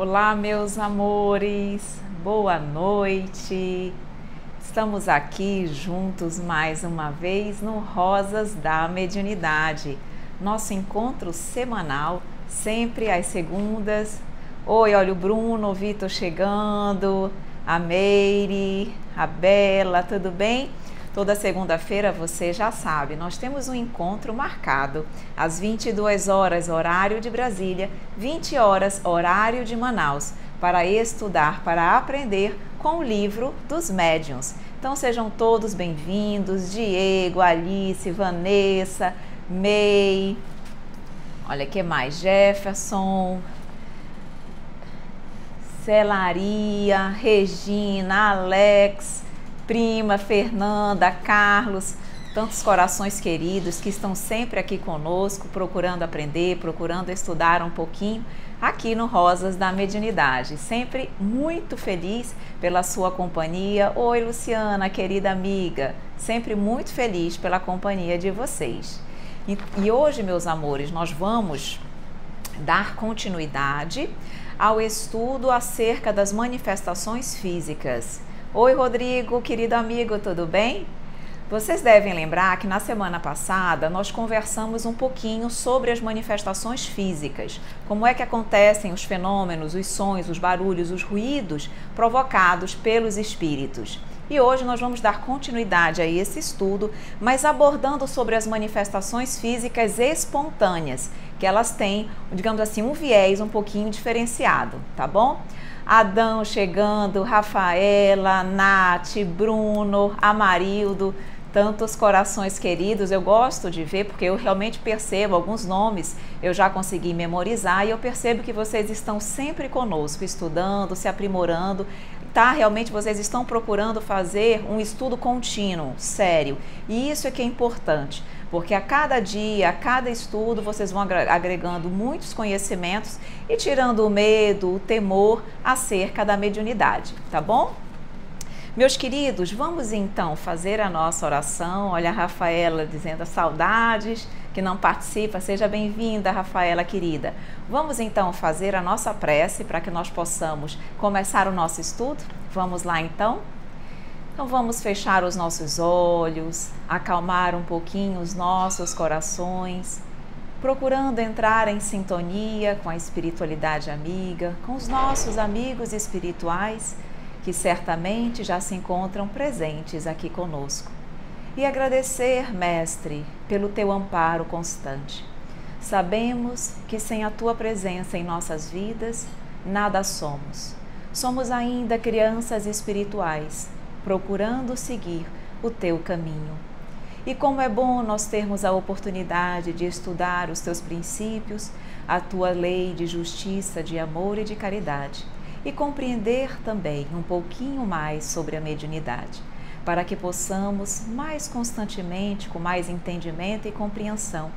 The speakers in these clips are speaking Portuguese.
Olá, meus amores, boa noite. Estamos aqui juntos mais uma vez no Rosas da Mediunidade, nosso encontro semanal, sempre às segundas. Oi, olha o Bruno, o Vitor chegando, a Meire, a Bela, tudo bem? Toda segunda-feira, você já sabe, nós temos um encontro marcado às 22 horas, horário de Brasília, 20 horas, horário de Manaus, para estudar, para aprender com o livro dos médiuns. Então sejam todos bem-vindos, Diego, Alice, Vanessa, May, olha que mais, Jefferson, Celaria, Regina, Alex, prima, Fernanda, Carlos, tantos corações queridos que estão sempre aqui conosco, procurando aprender, procurando estudar um pouquinho aqui no Rosas da Mediunidade. Sempre muito feliz pela sua companhia. Oi, Luciana, querida amiga, sempre muito feliz pela companhia de vocês. E hoje, meus amores, nós vamos dar continuidade ao estudo acerca das manifestações físicas. Oi, Rodrigo, querido amigo, tudo bem? Vocês devem lembrar que na semana passada nós conversamos um pouquinho sobre as manifestações físicas, como é que acontecem os fenômenos, os sons, os barulhos, os ruídos provocados pelos espíritos. E hoje nós vamos dar continuidade a esse estudo, mas abordando sobre as manifestações físicas espontâneas, que elas têm, digamos assim, um viés um pouquinho diferenciado, tá bom? Adão chegando, Rafaela, Nath, Bruno, Amarildo, tantos corações queridos. Eu gosto de ver porque eu realmente percebo alguns nomes, eu já consegui memorizar e eu percebo que vocês estão sempre conosco, estudando, se aprimorando. Realmente vocês estão procurando fazer um estudo contínuo, sério. E isso é que é importante, porque a cada dia, a cada estudo, vocês vão agregando muitos conhecimentos e tirando o medo, o temor acerca da mediunidade, tá bom? Meus queridos, vamos então fazer a nossa oração. Olha a Rafaela dizendo saudades, que não participa. Seja bem-vinda, Rafaela querida. Vamos então fazer a nossa prece para que nós possamos começar o nosso estudo? Vamos lá então? Então vamos fechar os nossos olhos, acalmar um pouquinho os nossos corações, procurando entrar em sintonia com a espiritualidade amiga, com os nossos amigos espirituais, que certamente já se encontram presentes aqui conosco. E agradecer, Mestre, pelo teu amparo constante. Sabemos que sem a tua presença em nossas vidas, nada somos. Somos ainda crianças espirituais, procurando seguir o teu caminho. E como é bom nós termos a oportunidade de estudar os teus princípios, a tua lei de justiça, de amor e de caridade, e compreender também um pouquinho mais sobre a mediunidade, para que possamos mais constantemente, com mais entendimento e compreensão,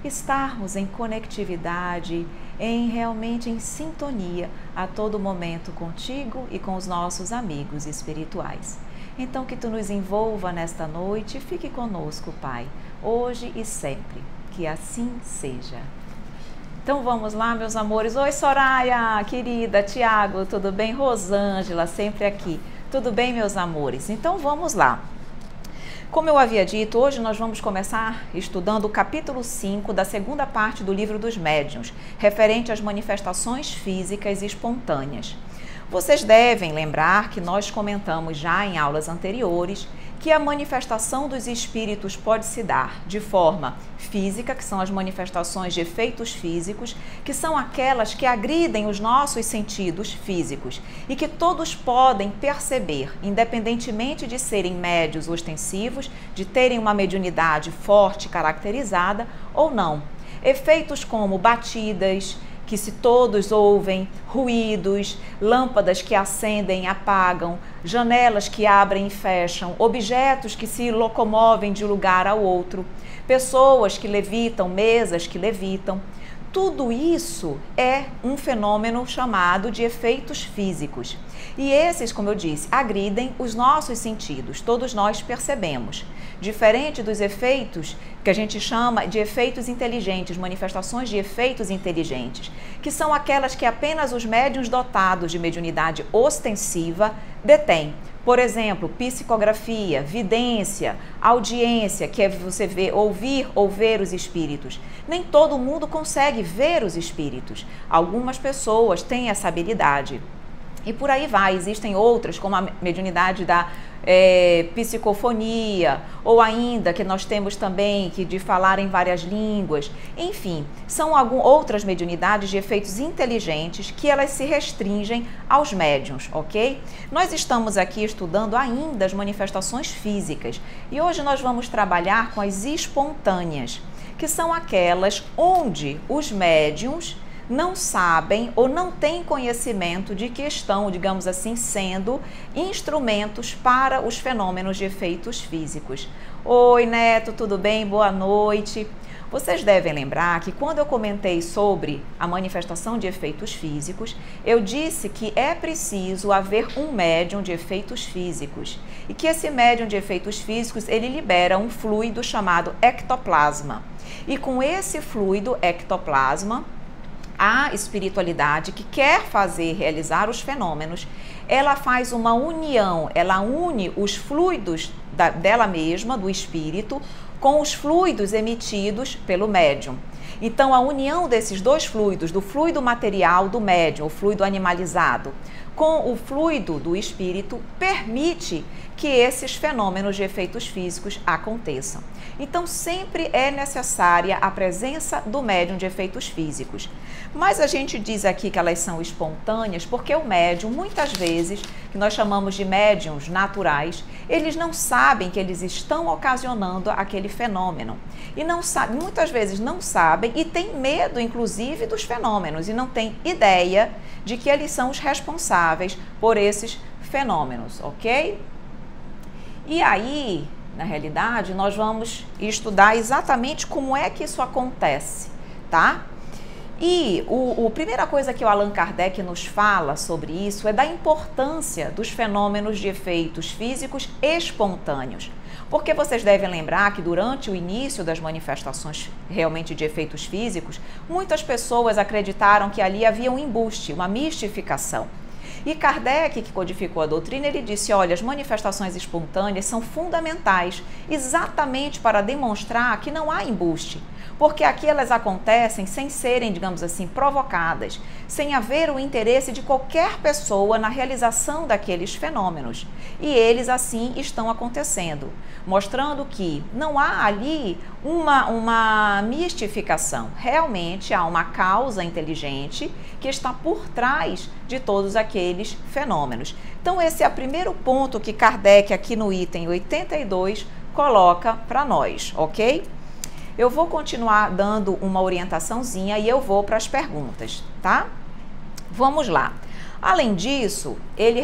estarmos em conectividade, realmente em sintonia a todo momento contigo e com os nossos amigos espirituais. Então que tu nos envolva nesta noite e fique conosco, Pai, hoje e sempre, que assim seja. Então vamos lá, meus amores. Oi, Soraya, querida, Tiago, tudo bem? Rosângela, sempre aqui. Tudo bem, meus amores? Então vamos lá. Como eu havia dito, hoje nós vamos começar estudando o capítulo 5 da segunda parte do Livro dos Médiuns, referente às manifestações físicas espontâneas. Vocês devem lembrar que nós comentamos já em aulas anteriores que a manifestação dos espíritos pode se dar de forma física, que são as manifestações de efeitos físicos, que são aquelas que agridem os nossos sentidos físicos e que todos podem perceber, independentemente de serem médios ostensivos, de terem uma mediunidade forte, caracterizada ou não. Efeitos como batidas, que se todos ouvem, ruídos, lâmpadas que acendem e apagam, janelas que abrem e fecham, objetos que se locomovem de um lugar ao outro, pessoas que levitam, mesas que levitam. Tudo isso é um fenômeno chamado de efeitos físicos. E esses, como eu disse, agridem os nossos sentidos, todos nós percebemos. diferente dos efeitos que a gente chama de efeitos inteligentes, manifestações de efeitos inteligentes, que são aquelas que apenas os médiuns dotados de mediunidade ostensiva detêm. Por exemplo, psicografia, vidência, audiência, que é você ver, ouvir ou ver os espíritos. Nem todo mundo consegue ver os espíritos. Algumas pessoas têm essa habilidade. E por aí vai, existem outras, como a mediunidade da psicofonia, ou ainda que nós temos também que de falar em várias línguas. Enfim, são outras mediunidades de efeitos inteligentes que elas se restringem aos médiuns, ok? Nós estamos aqui estudando ainda as manifestações físicas e hoje nós vamos trabalhar com as espontâneas, que são aquelas onde os médiuns não sabem ou não têm conhecimento de que estão, digamos assim, sendo instrumentos para os fenômenos de efeitos físicos. Oi, Neto, tudo bem? Boa noite. Vocês devem lembrar que quando eu comentei sobre a manifestação de efeitos físicos, eu disse que é preciso haver um médium de efeitos físicos e que esse médium de efeitos físicos, ele libera um fluido chamado ectoplasma. E com esse fluido ectoplasma, a espiritualidade que quer realizar os fenômenos, ela faz uma união, ela une os fluidos dela mesma, do espírito, com os fluidos emitidos pelo médium. Então, a união desses dois fluidos, do fluido material do médium, o fluido animalizado, com o fluido do espírito, permite que esses fenômenos de efeitos físicos aconteçam. Então, sempre é necessária a presença do médium de efeitos físicos. Mas a gente diz aqui que elas são espontâneas porque o médium, muitas vezes, que nós chamamos de médiums naturais, eles não sabem que eles estão ocasionando aquele fenômeno. E não sabem, muitas vezes não sabem e têm medo, inclusive, dos fenômenos e não têm ideia de que eles são os responsáveis por esses fenômenos, ok? E aí, na realidade, nós vamos estudar exatamente como é que isso acontece, tá? E a primeira coisa que o Allan Kardec nos fala sobre isso é da importância dos fenômenos de efeitos físicos espontâneos. Porque vocês devem lembrar que durante o início das manifestações realmente de efeitos físicos, muitas pessoas acreditaram que ali havia um embuste, uma mistificação. E Kardec, que codificou a doutrina, ele disse, olha, as manifestações espontâneas são fundamentais exatamente para demonstrar que não há embuste, porque aqui elas acontecem sem serem, digamos assim, provocadas, sem haver o interesse de qualquer pessoa na realização daqueles fenômenos. E eles, assim, estão acontecendo, mostrando que não há ali uma mistificação. Realmente há uma causa inteligente que está por trás de todos aqueles fenômenos. Então, esse é o primeiro ponto que Kardec, aqui no item 82, coloca para nós, ok? Eu vou continuar dando uma orientaçãozinha e eu vou para as perguntas, tá? Vamos lá. Além disso, ele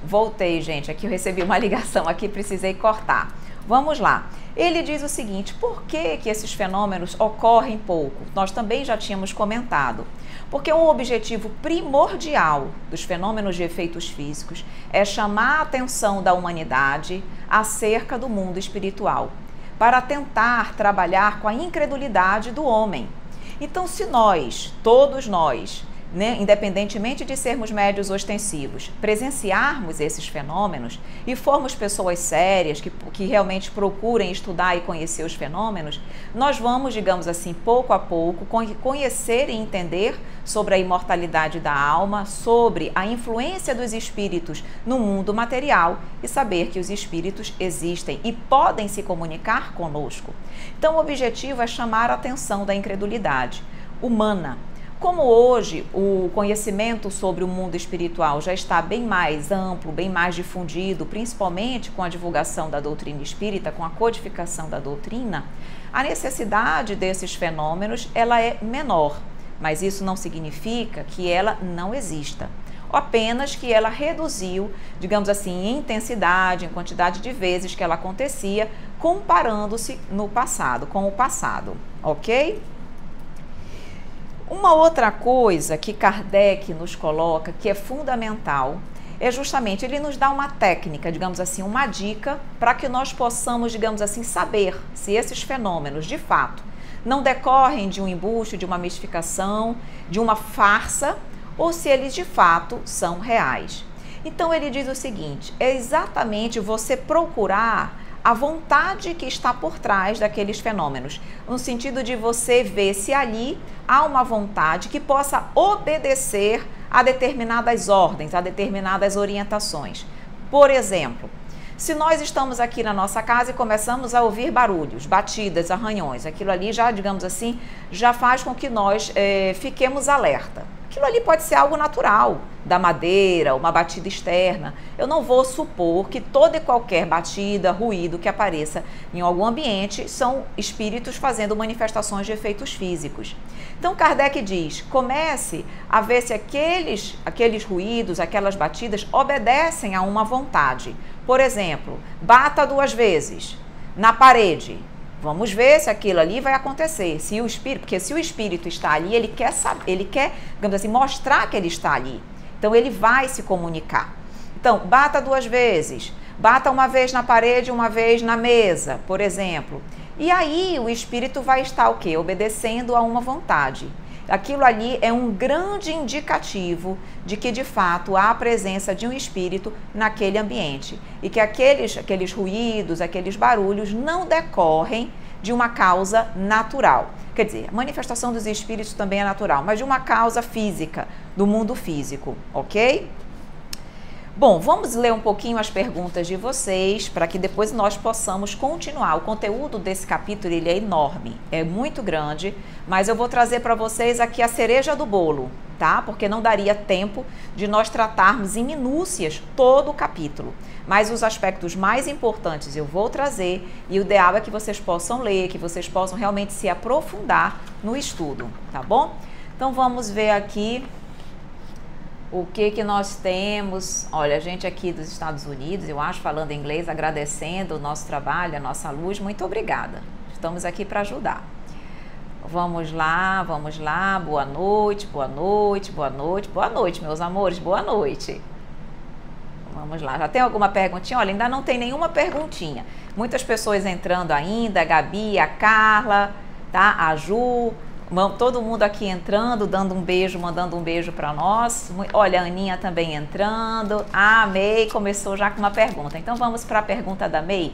voltei, gente, aqui eu recebi uma ligação, aqui precisei cortar. Vamos lá. Ele diz o seguinte, por que esses fenômenos ocorrem pouco? Nós também já tínhamos comentado. Porque um objetivo primordial dos fenômenos de efeitos físicos é chamar a atenção da humanidade acerca do mundo espiritual, para tentar trabalhar com a incredulidade do homem. Então, se nós, todos nós, né, independentemente de sermos médios ostensivos, presenciarmos esses fenômenos e formos pessoas sérias que realmente procurem estudar e conhecer os fenômenos, nós vamos, digamos assim, pouco a pouco, conhecer e entender sobre a imortalidade da alma, sobre a influência dos espíritos no mundo material e saber que os espíritos existem e podem se comunicar conosco. Então, o objetivo é chamar a atenção da incredulidade humana. Como hoje o conhecimento sobre o mundo espiritual já está bem mais amplo, bem mais difundido, principalmente com a divulgação da doutrina espírita, com a codificação da doutrina, a necessidade desses fenômenos ela é menor, mas isso não significa que ela não exista, apenas que ela reduziu, digamos assim, em intensidade, em quantidade de vezes que ela acontecia, comparando-se no passado, com o passado, ok? Uma outra coisa que Kardec nos coloca, que é fundamental, é justamente, ele nos dá uma técnica, digamos assim, uma dica para que nós possamos, digamos assim, saber se esses fenômenos, de fato, não decorrem de um embuste, de uma mistificação, de uma farsa, ou se eles, de fato, são reais. Então, ele diz o seguinte, é exatamente você procurar a vontade que está por trás daqueles fenômenos, no sentido de você ver se ali há uma vontade que possa obedecer a determinadas ordens, a determinadas orientações. Por exemplo, se nós estamos aqui na nossa casa e começamos a ouvir barulhos, batidas, arranhões, aquilo ali já, digamos assim, já faz com que nós fiquemos alerta. Aquilo ali pode ser algo natural, da madeira, uma batida externa. Eu não vou supor que toda e qualquer batida, ruído que apareça em algum ambiente são espíritos fazendo manifestações de efeitos físicos. Então Kardec diz, comece a ver se aqueles ruídos, aquelas batidas obedecem a uma vontade. Por exemplo, bata 2 vezes na parede. Vamos ver se aquilo ali vai acontecer. Se o espírito, porque se o espírito está ali, ele quer saber, ele quer, digamos assim, mostrar que ele está ali. Então ele vai se comunicar. Então, bata 2 vezes. Bata uma vez na parede, uma vez na mesa, por exemplo. E aí o espírito vai estar o quê? Obedecendo a uma vontade. Aquilo ali é um grande indicativo de que, de fato, há a presença de um espírito naquele ambiente e que aqueles ruídos, aqueles barulhos não decorrem de uma causa natural. Quer dizer, a manifestação dos espíritos também é natural, mas de uma causa física, do mundo físico, ok? Bom, vamos ler um pouquinho as perguntas de vocês para que depois nós possamos continuar. O conteúdo desse capítulo ele é enorme, é muito grande, mas eu vou trazer para vocês aqui a cereja do bolo, tá? Porque não daria tempo de nós tratarmos em minúcias todo o capítulo. Mas os aspectos mais importantes eu vou trazer e o ideal é que vocês possam ler, que vocês possam realmente se aprofundar no estudo, tá bom? Então vamos ver aqui o que nós temos. Olha, a gente aqui dos Estados Unidos, eu acho, falando inglês, agradecendo o nosso trabalho, a nossa luz, muito obrigada. Estamos aqui para ajudar. Vamos lá, boa noite, boa noite, boa noite, boa noite, meus amores, boa noite. Vamos lá, já tem alguma perguntinha? Olha, ainda não tem nenhuma perguntinha. Muitas pessoas entrando ainda, a Gabi, a Carla, tá? A Ju, todo mundo aqui entrando, dando um beijo, mandando um beijo para nós. Olha, a Aninha também entrando. A May começou já com uma pergunta. Então vamos para a pergunta da May.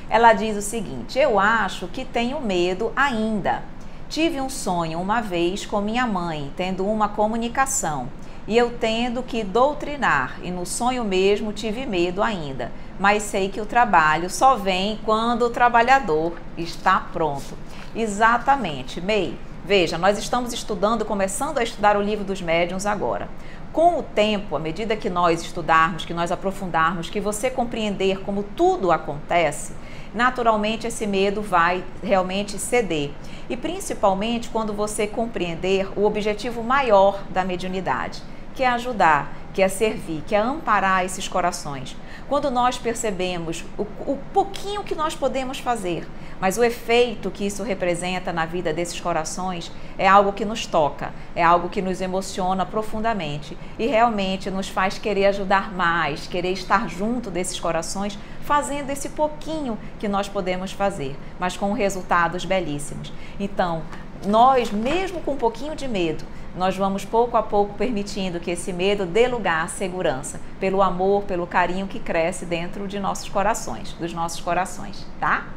Ela diz o seguinte: eu acho que tenho medo ainda. Tive um sonho uma vez com minha mãe, tendo uma comunicação, e eu tendo que doutrinar, e no sonho mesmo tive medo ainda, mas sei que o trabalho só vem quando o trabalhador está pronto. Exatamente, May. Veja, nós estamos estudando, começando a estudar o livro dos médiuns agora. Com o tempo, à medida que nós estudarmos, que nós aprofundarmos, que você compreender como tudo acontece, naturalmente esse medo vai realmente ceder. E principalmente quando você compreender o objetivo maior da mediunidade, que é ajudar, que é servir, que é amparar esses corações. Quando nós percebemos o pouquinho que nós podemos fazer, mas o efeito que isso representa na vida desses corações é algo que nos toca, é algo que nos emociona profundamente e realmente nos faz querer ajudar mais, querer estar junto desses corações, fazendo esse pouquinho que nós podemos fazer, mas com resultados belíssimos. Então, nós, mesmo com um pouquinho de medo, nós vamos pouco a pouco permitindo que esse medo dê lugar à segurança, pelo amor, pelo carinho que cresce dentro de nossos corações, dos nossos corações, tá?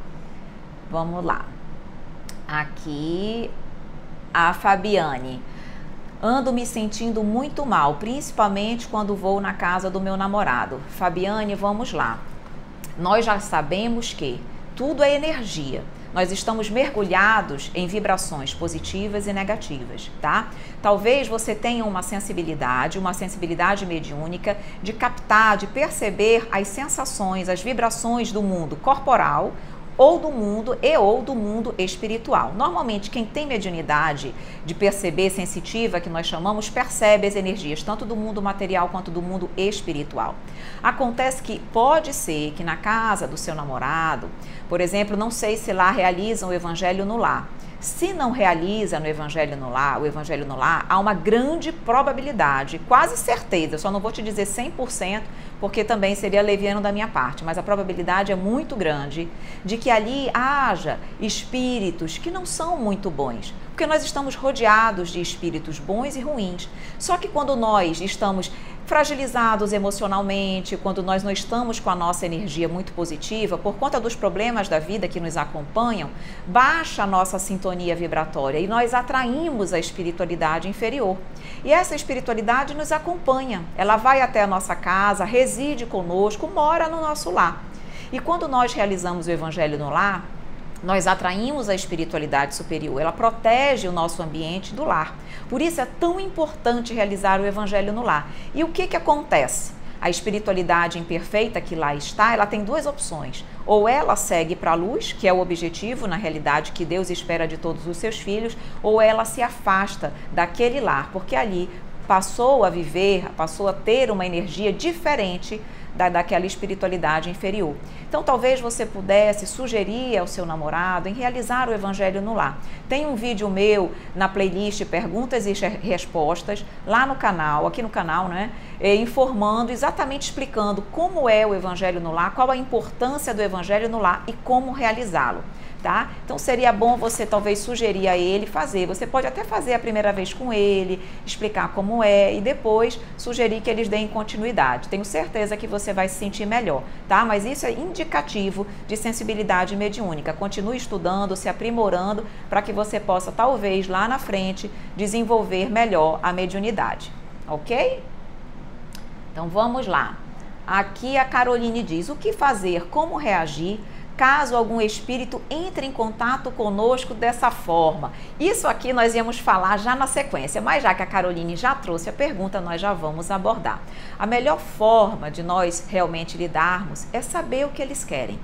Vamos lá. Aqui, a Fabiane. Ando me sentindo muito mal, principalmente quando vou na casa do meu namorado. Fabiane, vamos lá. Nós já sabemos que tudo é energia. Nós estamos mergulhados em vibrações positivas e negativas, tá? Talvez você tenha uma sensibilidade mediúnica de captar, de perceber as sensações, as vibrações do mundo corporal ou do mundo espiritual. Normalmente, quem tem mediunidade de perceber sensitiva, que nós chamamos, percebe as energias, tanto do mundo material quanto do mundo espiritual. Acontece que pode ser que na casa do seu namorado, por exemplo, não sei se lá realizam o evangelho no lar, Se não realiza no Evangelho no Lar, o Evangelho no Lar, há uma grande probabilidade, quase certeza, eu só não vou te dizer 100%, porque também seria leviano da minha parte, mas a probabilidade é muito grande de que ali haja espíritos que não são muito bons, porque nós estamos rodeados de espíritos bons e ruins. Só que quando nós estamos fragilizados emocionalmente, quando nós não estamos com a nossa energia muito positiva, por conta dos problemas da vida que nos acompanham, baixa a nossa sintonia vibratória e nós atraímos a espiritualidade inferior. E essa espiritualidade nos acompanha, ela vai até a nossa casa, reside conosco, mora no nosso lar. E quando nós realizamos o Evangelho no Lar, nós atraímos a espiritualidade superior, ela protege o nosso ambiente do lar. Por isso é tão importante realizar o Evangelho no Lar. E o que acontece? A espiritualidade imperfeita que lá está, ela tem duas opções. Ou ela segue para a luz, que é o objetivo, na realidade, que Deus espera de todos os seus filhos, ou ela se afasta daquele lar, porque ali passou a viver, passou a ter uma energia diferente daquela espiritualidade inferior. Então, talvez você pudesse sugerir ao seu namorado em realizar o Evangelho no Lar. Tem um vídeo meu na playlist Perguntas e Respostas, lá no canal, aqui no canal, né? Informando, exatamente explicando como é o Evangelho no Lar, qual a importância do Evangelho no Lar e como realizá-lo. Tá? Então seria bom você talvez sugerir a ele fazer. Você pode até fazer a primeira vez com ele, explicar como é e depois sugerir que eles deem continuidade. Tenho certeza que você vai se sentir melhor, tá? Mas isso é indicativo de sensibilidade mediúnica. Continue estudando, se aprimorando para que você possa talvez lá na frente desenvolver melhor a mediunidade, ok? Então vamos lá. Aqui a Caroline diz: o que fazer, como reagir caso algum espírito entre em contato conosco dessa forma? Isso aqui nós íamos falar já na sequência, mas já que a Caroline já trouxe a pergunta, nós já vamos abordar. A melhor forma de nós realmente lidarmos é saber o que eles querem.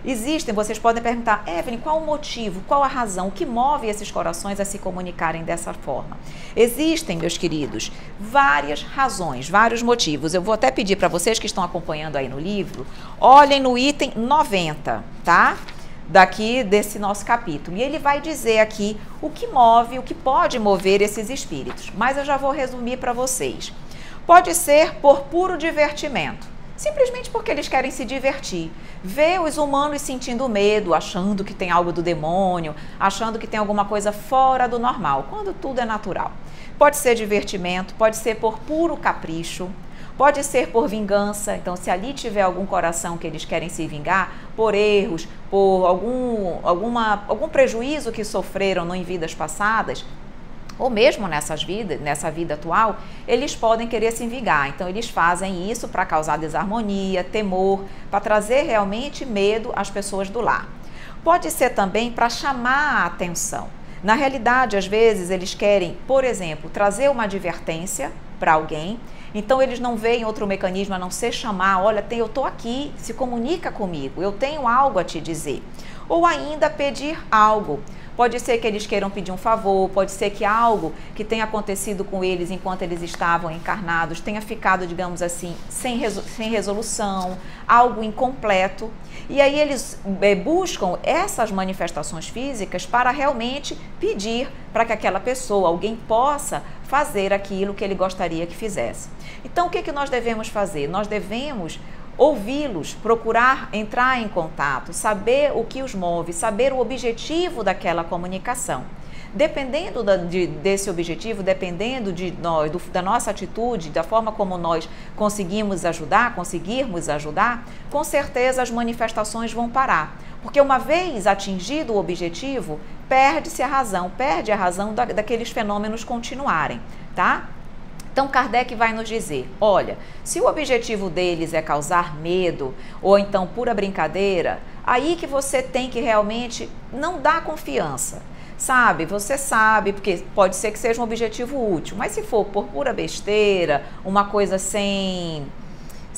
Existem, vocês podem perguntar: Evelyn, qual o motivo, qual a razão, o que move esses corações a se comunicarem dessa forma? Existem, meus queridos, várias razões, vários motivos. Eu vou até pedir para vocês que estão acompanhando aí no livro, olhem no item 90, tá? Daqui desse nosso capítulo. E ele vai dizer aqui o que move, o que pode mover esses espíritos. Mas eu já vou resumir para vocês. Pode ser por puro divertimento. Simplesmente porque eles querem se divertir. Ver os humanos sentindo medo, achando que tem algo do demônio, achando que tem alguma coisa fora do normal, quando tudo é natural. Pode ser divertimento, pode ser por puro capricho, pode ser por vingança. Então, se ali tiver algum coração que eles querem se vingar, por erros, por algum prejuízo que sofreram em vidas passadas, ou mesmo nessa vida atual, eles podem querer se vingar. Então, eles fazem isso para causar desarmonia, temor, para trazer realmente medo às pessoas do lar. Pode ser também para chamar a atenção. Na realidade, às vezes, eles querem, por exemplo, trazer uma advertência para alguém. Então, eles não veem outro mecanismo a não ser chamar: olha, eu estou aqui, se comunica comigo, eu tenho algo a te dizer. Ou ainda pedir algo. Pode ser que eles queiram pedir um favor, pode ser que algo que tenha acontecido com eles enquanto eles estavam encarnados tenha ficado, digamos assim, sem resolução, algo incompleto. E aí eles buscam essas manifestações físicas para realmente pedir para que aquela pessoa, alguém possa fazer aquilo que ele gostaria que fizesse. Então, o que nós devemos fazer? Nós devemos ouvi-los, procurar entrar em contato, saber o que os move, saber o objetivo daquela comunicação. Dependendo desse objetivo, dependendo da nossa atitude, da forma como nós conseguirmos ajudar, com certeza as manifestações vão parar. Porque uma vez atingido o objetivo, perde a razão daqueles fenômenos continuarem, tá? Então, Kardec vai nos dizer: olha, se o objetivo deles é causar medo ou então pura brincadeira, aí que você tem que realmente não dar confiança, sabe? Você sabe, porque pode ser que seja um objetivo útil, mas se for por pura besteira, uma coisa sem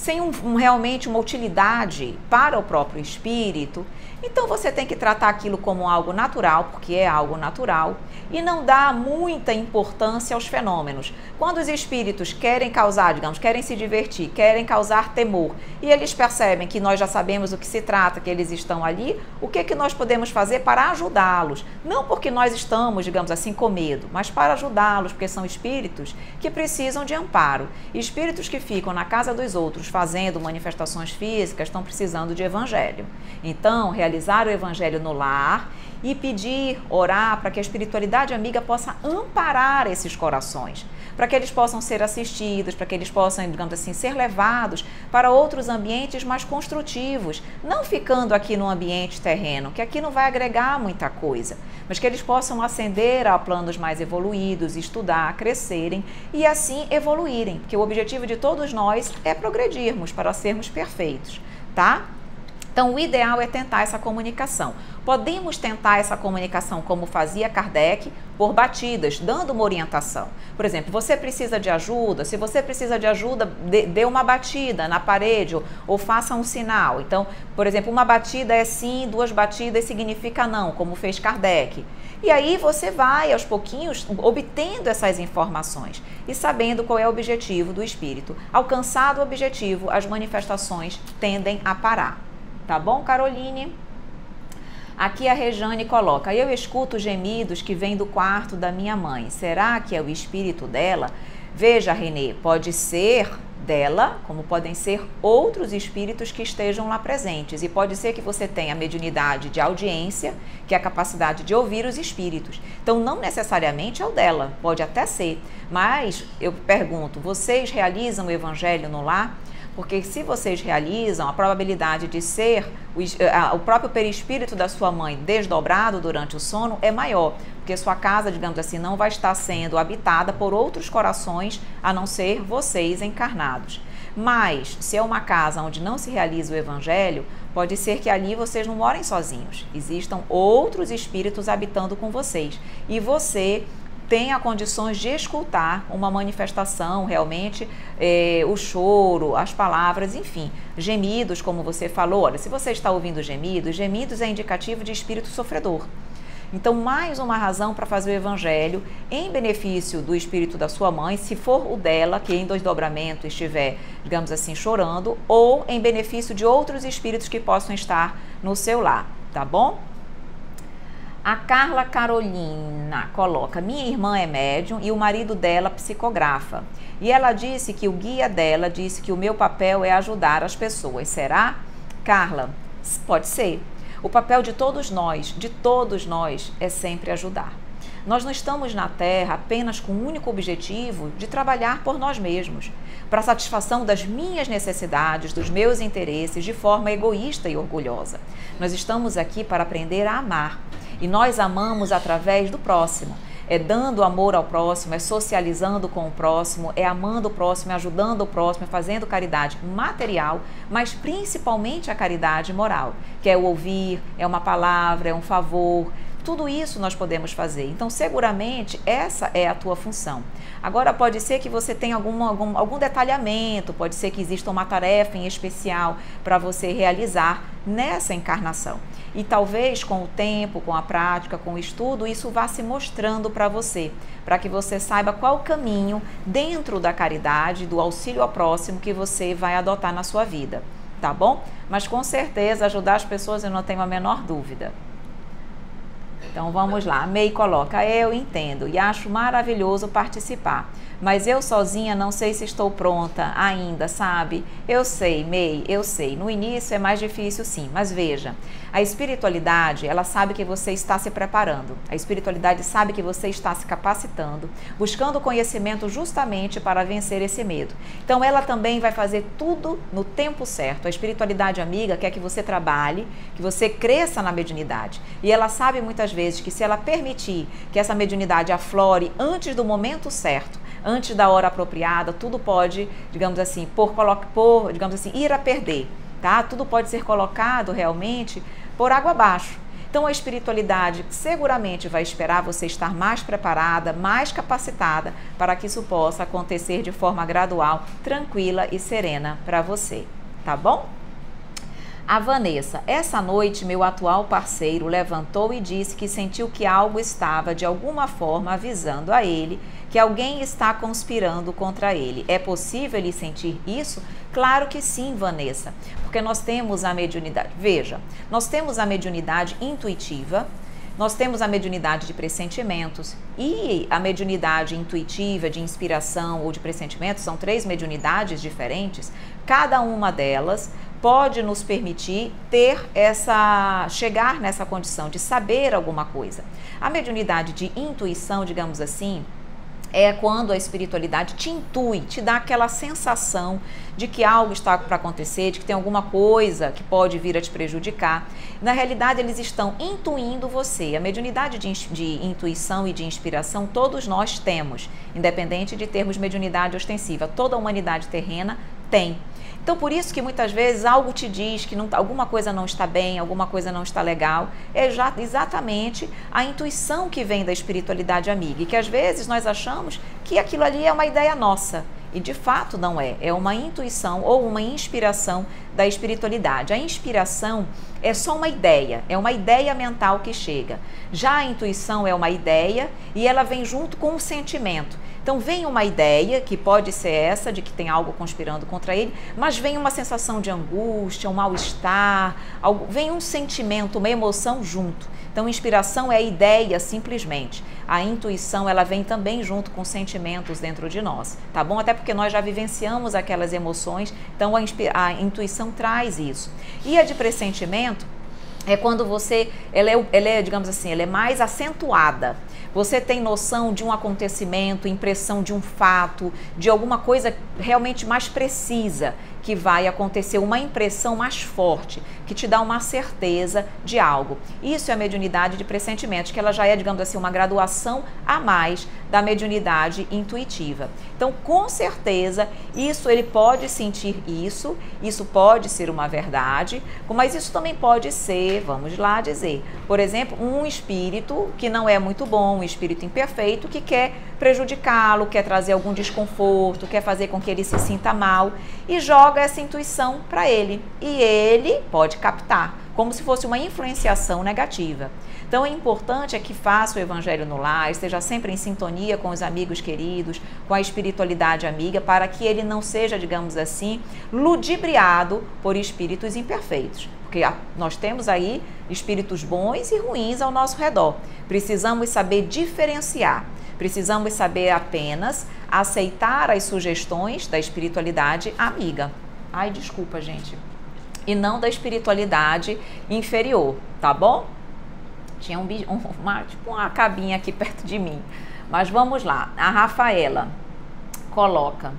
sem realmente uma utilidade para o próprio espírito, então você tem que tratar aquilo como algo natural, porque é algo natural, e não dar muita importância aos fenômenos. Quando os espíritos querem causar, digamos, querem se divertir, querem causar temor, e eles percebem que nós já sabemos o que se trata, que eles estão ali, o que nós podemos fazer para ajudá-los? Não porque nós estamos, digamos assim, com medo, mas para ajudá-los, porque são espíritos que precisam de amparo. Espíritos que ficam na casa dos outros fazendo manifestações físicas estão precisando de evangelho. Então, realizar o evangelho no lar e pedir, orar para que a espiritualidade amiga possa amparar esses corações, para que eles possam ser assistidos, para que eles possam, digamos assim, ser levados para outros ambientes mais construtivos, não ficando aqui no ambiente terreno, que aqui não vai agregar muita coisa, mas que eles possam ascender a planos mais evoluídos, estudar, crescerem e assim evoluírem, porque o objetivo de todos nós é progredirmos para sermos perfeitos, tá? Então, o ideal é tentar essa comunicação. Podemos tentar essa comunicação como fazia Kardec, por batidas, dando uma orientação. Por exemplo, você precisa de ajuda? Se você precisa de ajuda, dê uma batida na parede ou faça um sinal. Então, por exemplo, uma batida é sim, 2 batidas significa não, como fez Kardec. E aí você vai, aos pouquinhos, obtendo essas informações e sabendo qual é o objetivo do espírito. Alcançado o objetivo, as manifestações tendem a parar. Tá bom, Caroline? Aqui a Rejane coloca: eu escuto gemidos que vêm do quarto da minha mãe. Será que é o espírito dela? Veja, Renê, pode ser dela, como podem ser outros espíritos que estejam lá presentes. E pode ser que você tenha a mediunidade de audiência, que é a capacidade de ouvir os espíritos. Então, não necessariamente é o dela, pode até ser. Mas, eu pergunto, vocês realizam o evangelho no lar? Porque se vocês realizam, a probabilidade de ser o próprio perispírito da sua mãe desdobrado durante o sono é maior, porque sua casa, digamos assim, não vai estar sendo habitada por outros corações, a não ser vocês encarnados. Mas, se é uma casa onde não se realiza o evangelho, pode ser que ali vocês não morem sozinhos. Existam outros espíritos habitando com vocês. E você tenha condições de escutar uma manifestação, realmente, o choro, as palavras, enfim, gemidos, como você falou. Olha, se você está ouvindo gemidos é indicativo de espírito sofredor. Então, mais uma razão para fazer o evangelho em benefício do espírito da sua mãe, se for o dela, que em desdobramento estiver, digamos assim, chorando, ou em benefício de outros espíritos que possam estar no seu lar, tá bom? A Carla Carolina coloca: minha irmã é médium e o marido dela psicografa. E ela disse que o guia dela disse que o meu papel é ajudar as pessoas. Será? Carla, pode ser. O papel de todos nós, é sempre ajudar. Nós não estamos na Terra apenas com o único objetivo de trabalhar por nós mesmos, para a satisfação das minhas necessidades, dos meus interesses, de forma egoísta e orgulhosa. Nós estamos aqui para aprender a amar. E nós amamos através do próximo. É dando amor ao próximo, é socializando com o próximo, é amando o próximo, é ajudando o próximo, é fazendo caridade material, mas principalmente a caridade moral, que é o ouvir, é uma palavra, é um favor. Tudo isso nós podemos fazer. Então, seguramente, essa é a tua função. Agora, pode ser que você tenha algum detalhamento, pode ser que exista uma tarefa em especial para você realizar nessa encarnação. E talvez com o tempo, com a prática, com o estudo, isso vá se mostrando para você, para que você saiba qual o caminho dentro da caridade, do auxílio ao próximo que você vai adotar na sua vida, tá bom? Mas com certeza ajudar as pessoas eu não tenho a menor dúvida. Então vamos lá, a May coloca: eu entendo e acho maravilhoso participar, mas eu sozinha não sei se estou pronta ainda, sabe? Eu sei, May, eu sei, no início é mais difícil sim, mas veja, a espiritualidade, ela sabe que você está se preparando, a espiritualidade sabe que você está se capacitando, buscando conhecimento justamente para vencer esse medo. Então ela também vai fazer tudo no tempo certo. A espiritualidade amiga quer que você trabalhe, que você cresça na mediunidade, e ela sabe muitas vezes que se ela permitir que essa mediunidade aflore antes do momento certo, antes da hora apropriada, tudo pode, digamos assim, digamos assim, ir a perder, tá? Tudo pode ser colocado realmente por água abaixo. Então a espiritualidade seguramente vai esperar você estar mais preparada, mais capacitada para que isso possa acontecer de forma gradual, tranquila e serena para você, tá bom? A Vanessa: essa noite meu atual parceiro levantou e disse que sentiu que algo estava de alguma forma avisando a ele que alguém está conspirando contra ele. É possível ele sentir isso? Claro que sim, Vanessa, porque nós temos a mediunidade. Veja, nós temos a mediunidade intuitiva, nós temos a mediunidade de pressentimentos e a mediunidade intuitiva, de inspiração ou de pressentimento, são 3 mediunidades diferentes. Cada uma delas pode nos permitir chegar nessa condição de saber alguma coisa. A mediunidade de intuição, digamos assim, é quando a espiritualidade te intui, te dá aquela sensação de que algo está para acontecer, de que tem alguma coisa que pode vir a te prejudicar. Na realidade, eles estão intuindo você. A mediunidade de intuição e de inspiração todos nós temos, independente de termos mediunidade ostensiva. Toda a humanidade terrena tem. Então, por isso que muitas vezes algo te diz que alguma coisa não está bem, alguma coisa não está legal, é exatamente a intuição que vem da espiritualidade amiga, e que às vezes nós achamos que aquilo ali é uma ideia nossa, e de fato não é, é uma intuição ou uma inspiração da espiritualidade. A inspiração é só uma ideia, é uma ideia mental que chega. Já a intuição é uma ideia e ela vem junto com um sentimento. Então vem uma ideia, que pode ser essa, de que tem algo conspirando contra ele, mas vem uma sensação de angústia, um mal-estar, vem um sentimento, uma emoção junto. Então inspiração é a ideia simplesmente. A intuição, ela vem também junto com sentimentos dentro de nós, tá bom? Até porque nós já vivenciamos aquelas emoções, então a intuição traz isso. E a de pressentimento é quando ela é, digamos assim, ela é mais acentuada. Você tem noção de um acontecimento, impressão de um fato, de alguma coisa realmente mais precisa que vai acontecer, uma impressão mais forte, que te dá uma certeza de algo. Isso é a mediunidade de pressentimentos, que ela já é, digamos assim, uma graduação a mais da mediunidade intuitiva. Então, com certeza, ele pode sentir isso pode ser uma verdade, mas isso também pode ser, vamos lá dizer, por exemplo, um espírito que não é muito bom, um espírito imperfeito, que quer prejudicá-lo, quer trazer algum desconforto, quer fazer com que ele se sinta mal e joga essa intuição para ele. E ele pode captar, como se fosse uma influenciação negativa. Então, é importante que faça o Evangelho no lar, esteja sempre em sintonia com os amigos queridos, com a espiritualidade amiga, para que ele não seja, digamos assim, ludibriado por espíritos imperfeitos. Porque nós temos aí espíritos bons e ruins ao nosso redor. Precisamos saber diferenciar. Precisamos saber apenas aceitar as sugestões da espiritualidade amiga. Ai, desculpa, gente. E não da espiritualidade inferior, tá bom? Tinha tipo uma cabinha aqui perto de mim. Mas vamos lá. A Rafaela coloca: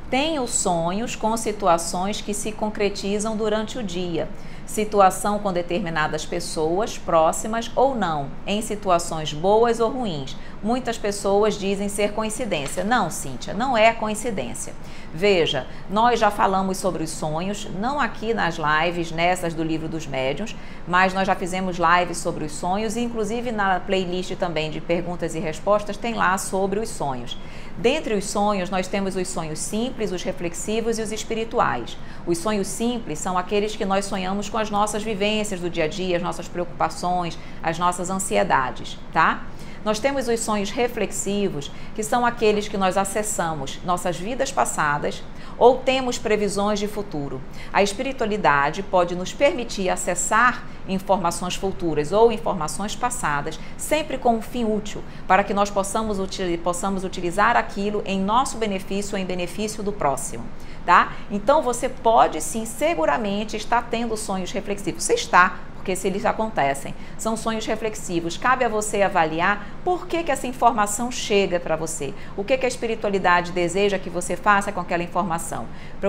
tenho sonhos com situações que se concretizam durante o dia. Situação com determinadas pessoas próximas ou não, em situações boas ou ruins. Muitas pessoas dizem ser coincidência. Não, Cíntia, não é coincidência. Veja, nós já falamos sobre os sonhos, não aqui nas lives, nessas do Livro dos Médiuns, mas nós já fizemos lives sobre os sonhos, e inclusive na playlist também de perguntas e respostas tem lá sobre os sonhos. Dentre os sonhos, nós temos os sonhos simples, os reflexivos e os espirituais. Os sonhos simples são aqueles que nós sonhamos com as nossas vivências do dia a dia, as nossas preocupações, as nossas ansiedades, tá? Nós temos os sonhos reflexivos, que são aqueles que nós acessamos nossas vidas passadas ou temos previsões de futuro. A espiritualidade pode nos permitir acessar informações futuras ou informações passadas, sempre com um fim útil, para que nós possamos utilizar aquilo em nosso benefício ou em benefício do próximo. Tá? Então você pode sim, seguramente, estar tendo sonhos reflexivos. Você está, porque se eles acontecem, são sonhos reflexivos. Cabe a você avaliar por que essa informação chega para você, o que a espiritualidade deseja que você faça com aquela informação,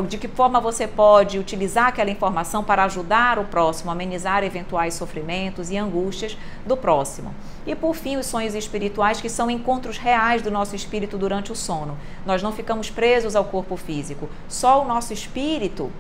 de que forma você pode utilizar aquela informação para ajudar o próximo, amenizar eventuais sofrimentos e angústias do próximo. E por fim, os sonhos espirituais, que são encontros reais do nosso espírito durante o sono. Nós não ficamos presos ao corpo físico, só o nosso espírito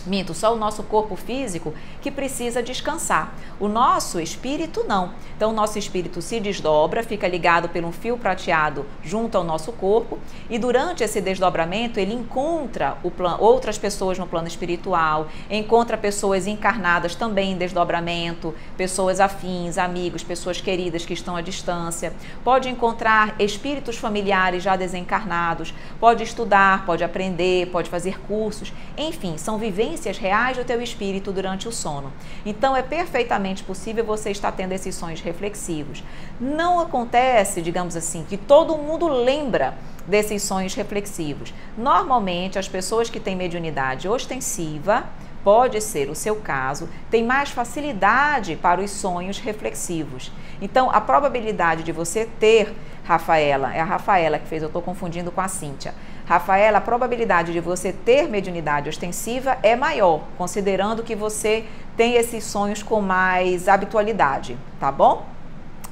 Minto, só o nosso corpo físico que precisa descansar. O nosso espírito não. Então, o nosso espírito se desdobra, fica ligado por um fio prateado junto ao nosso corpo e durante esse desdobramento ele encontra outras pessoas no plano espiritual, encontra pessoas encarnadas também em desdobramento, pessoas afins, amigos, pessoas queridas que estão à distância. Pode encontrar espíritos familiares já desencarnados, pode estudar, pode aprender, pode fazer cursos, enfim, são vivências reais do teu espírito durante o sono. Então é perfeitamente possível você estar tendo esses sonhos reflexivos. Não acontece, digamos assim, que todo mundo lembra desses sonhos reflexivos. Normalmente as pessoas que têm mediunidade ostensiva, pode ser o seu caso, tem mais facilidade para os sonhos reflexivos. Então a probabilidade de você ter, Rafaela, é a Rafaela que fez, eu estou confundindo com a Cíntia. Rafaela, a probabilidade de você ter mediunidade ostensiva é maior, considerando que você tem esses sonhos com mais habitualidade, tá bom?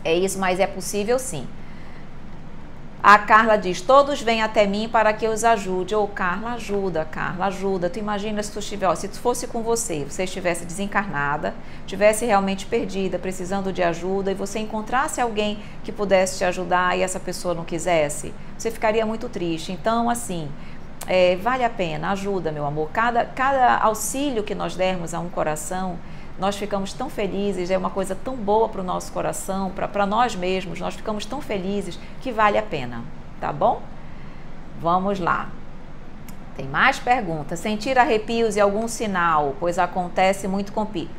É isso, mas é possível sim. A Carla diz, todos vêm até mim para que eu os ajude. Ô, Carla, ajuda. Tu imagina se tu estiver, ó, se tu fosse com você estivesse desencarnada, estivesse realmente perdida, precisando de ajuda, e você encontrasse alguém que pudesse te ajudar e essa pessoa não quisesse, você ficaria muito triste. Então, assim, vale a pena, ajuda, meu amor. Cada auxílio que nós dermos a um coração, nós ficamos tão felizes, é uma coisa tão boa para o nosso coração, para nós mesmos, nós ficamos tão felizes que vale a pena, tá bom? Vamos lá. Tem mais perguntas. Sentir arrepios e algum sinal, pois acontece muito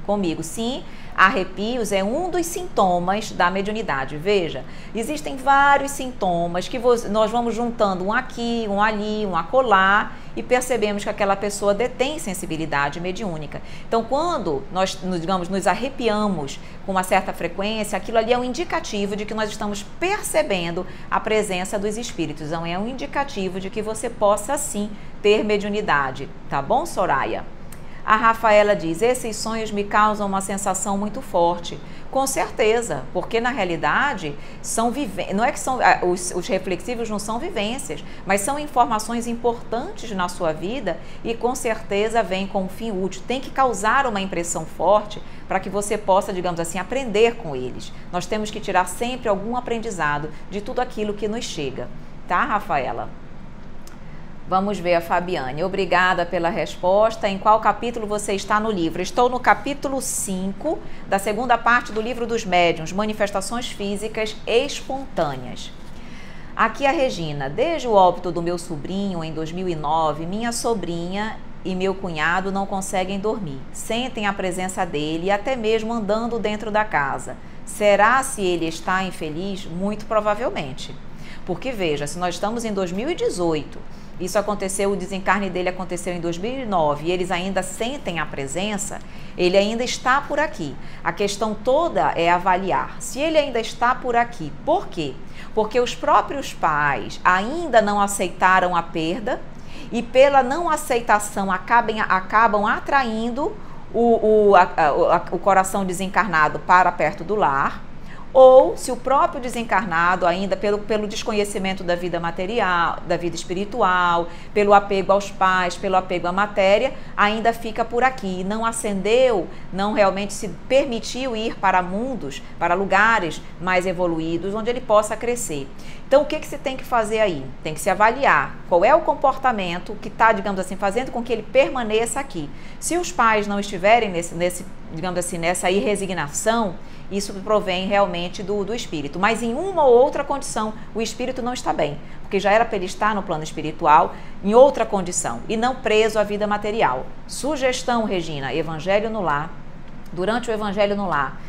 comigo. Sim, arrepios é um dos sintomas da mediunidade. Veja, existem vários sintomas que nós vamos juntando um aqui, um ali, um acolá e percebemos que aquela pessoa detém sensibilidade mediúnica. Então, quando nós, digamos, nos arrepiamos com uma certa frequência, aquilo ali é um indicativo de que nós estamos percebendo a presença dos espíritos. Então, é um indicativo de que você possa, sim, ter mediunidade. Tá bom, Soraya? A Rafaela diz, esses sonhos me causam uma sensação muito forte. Com certeza, porque na realidade são não é que são os reflexivos não são vivências, mas são informações importantes na sua vida e com certeza vem com um fim útil. Tem que causar uma impressão forte para que você possa, digamos assim, aprender com eles. Nós temos que tirar sempre algum aprendizado de tudo aquilo que nos chega. Tá, Rafaela? Vamos ver a Fabiane. Obrigada pela resposta. Em qual capítulo você está no livro? Estou no capítulo 5 da segunda parte do livro dos médiuns, Manifestações Físicas Espontâneas. Aqui a Regina. Desde o óbito do meu sobrinho em 2009, minha sobrinha e meu cunhado não conseguem dormir. Sentem a presença dele e até mesmo andando dentro da casa. Será se ele está infeliz? Muito provavelmente. Porque veja, se nós estamos em 2018... Isso aconteceu, o desencarne dele aconteceu em 2009 e eles ainda sentem a presença, ele ainda está por aqui. A questão toda é avaliar se ele ainda está por aqui. Por quê? Porque os próprios pais ainda não aceitaram a perda e pela não aceitação acabam atraindo o coração desencarnado para perto do lar. Ou se o próprio desencarnado, ainda pelo desconhecimento da vida material, da vida espiritual, pelo apego aos pais, pelo apego à matéria, ainda fica por aqui, não ascendeu, não realmente se permitiu ir para mundos, para lugares mais evoluídos, onde ele possa crescer. Então, o que se tem que fazer aí? Tem que se avaliar qual é o comportamento que está, digamos assim, fazendo com que ele permaneça aqui. Se os pais não estiverem digamos assim, nessa irresignação, isso provém realmente do espírito. Mas em uma ou outra condição, o espírito não está bem, porque já era para ele estar no plano espiritual em outra condição e não preso à vida material. Sugestão, Regina, Evangelho no Lar. Durante o Evangelho no Lar,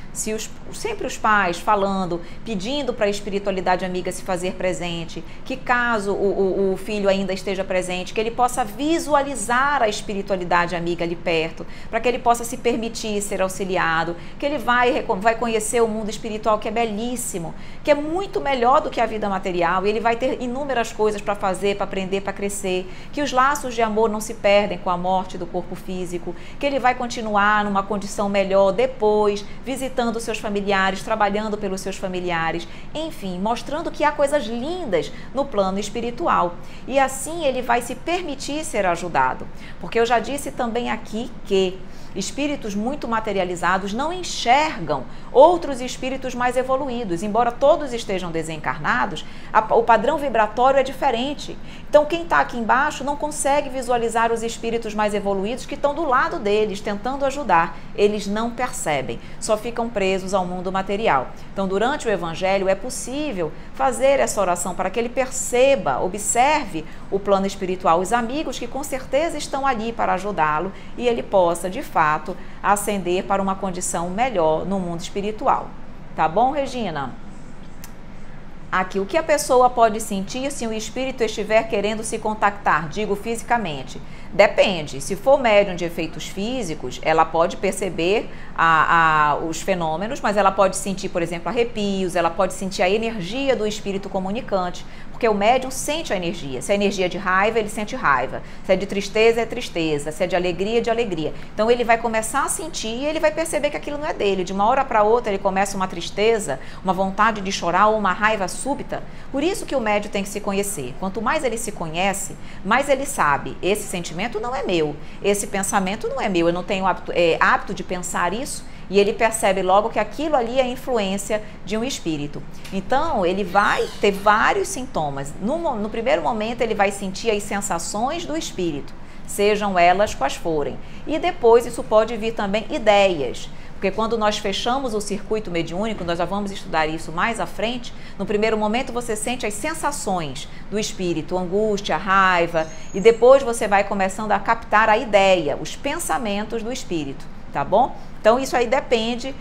sempre os pais falando, pedindo para a espiritualidade amiga se fazer presente, que caso o filho ainda esteja presente, que ele possa visualizar a espiritualidade amiga ali perto, para que ele possa se permitir ser auxiliado, que ele vai conhecer o mundo espiritual que é belíssimo, que é muito melhor do que a vida material, e ele vai ter inúmeras coisas para fazer, para aprender, para crescer, que os laços de amor não se perdem com a morte do corpo físico, que ele vai continuar numa condição melhor depois, visitando visitando seus familiares, trabalhando pelos seus familiares, enfim, mostrando que há coisas lindas no plano espiritual. E assim ele vai se permitir ser ajudado. Porque eu já disse também aqui que espíritos muito materializados não enxergam outros espíritos mais evoluídos. Embora todos estejam desencarnados, o padrão vibratório é diferente. Então, quem está aqui embaixo não consegue visualizar os espíritos mais evoluídos que estão do lado deles, tentando ajudar. Eles não percebem, só ficam presos ao mundo material. Então, durante o Evangelho, é possível fazer essa oração para que ele perceba, observe o plano espiritual, os amigos que com certeza estão ali para ajudá-lo e ele possa, de fato, ascender para uma condição melhor no mundo espiritual. Tá bom, Regina? Aqui, o que a pessoa pode sentir se o espírito estiver querendo se contactar, digo fisicamente? Depende. Se for médium de efeitos físicos, ela pode perceber os fenômenos, mas ela pode sentir, por exemplo, arrepios, ela pode sentir a energia do espírito comunicante, porque o médium sente a energia. Se a energia é de raiva, ele sente raiva. Se é de tristeza, é tristeza. Se é de alegria, é de alegria. Então ele vai começar a sentir e ele vai perceber que aquilo não é dele. De uma hora para outra ele começa uma tristeza, uma vontade de chorar ou uma raiva súbita. Por isso que o médium tem que se conhecer. Quanto mais ele se conhece, mais ele sabe, esse sentimento não é meu, esse pensamento não é meu, eu não tenho hábito de pensar isso, e ele percebe logo que aquilo ali é influência de um espírito. Então, ele vai ter vários sintomas. No primeiro momento, ele vai sentir as sensações do espírito, sejam elas quais forem. E depois isso pode vir também ideias. Porque quando nós fechamos o circuito mediúnico, nós já vamos estudar isso mais à frente, no primeiro momento você sente as sensações do espírito, angústia, raiva, e depois você vai começando a captar a ideia, os pensamentos do espírito, tá bom? Então isso aí depende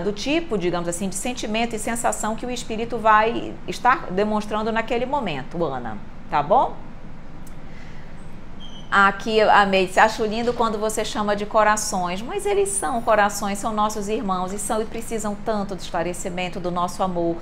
do tipo, digamos assim, de sentimento e sensação que o espírito vai estar demonstrando naquele momento, Ana, tá bom? Aqui a Meide, acho lindo quando você chama de corações, mas eles são corações, são nossos irmãos e precisam tanto do esclarecimento do nosso amor.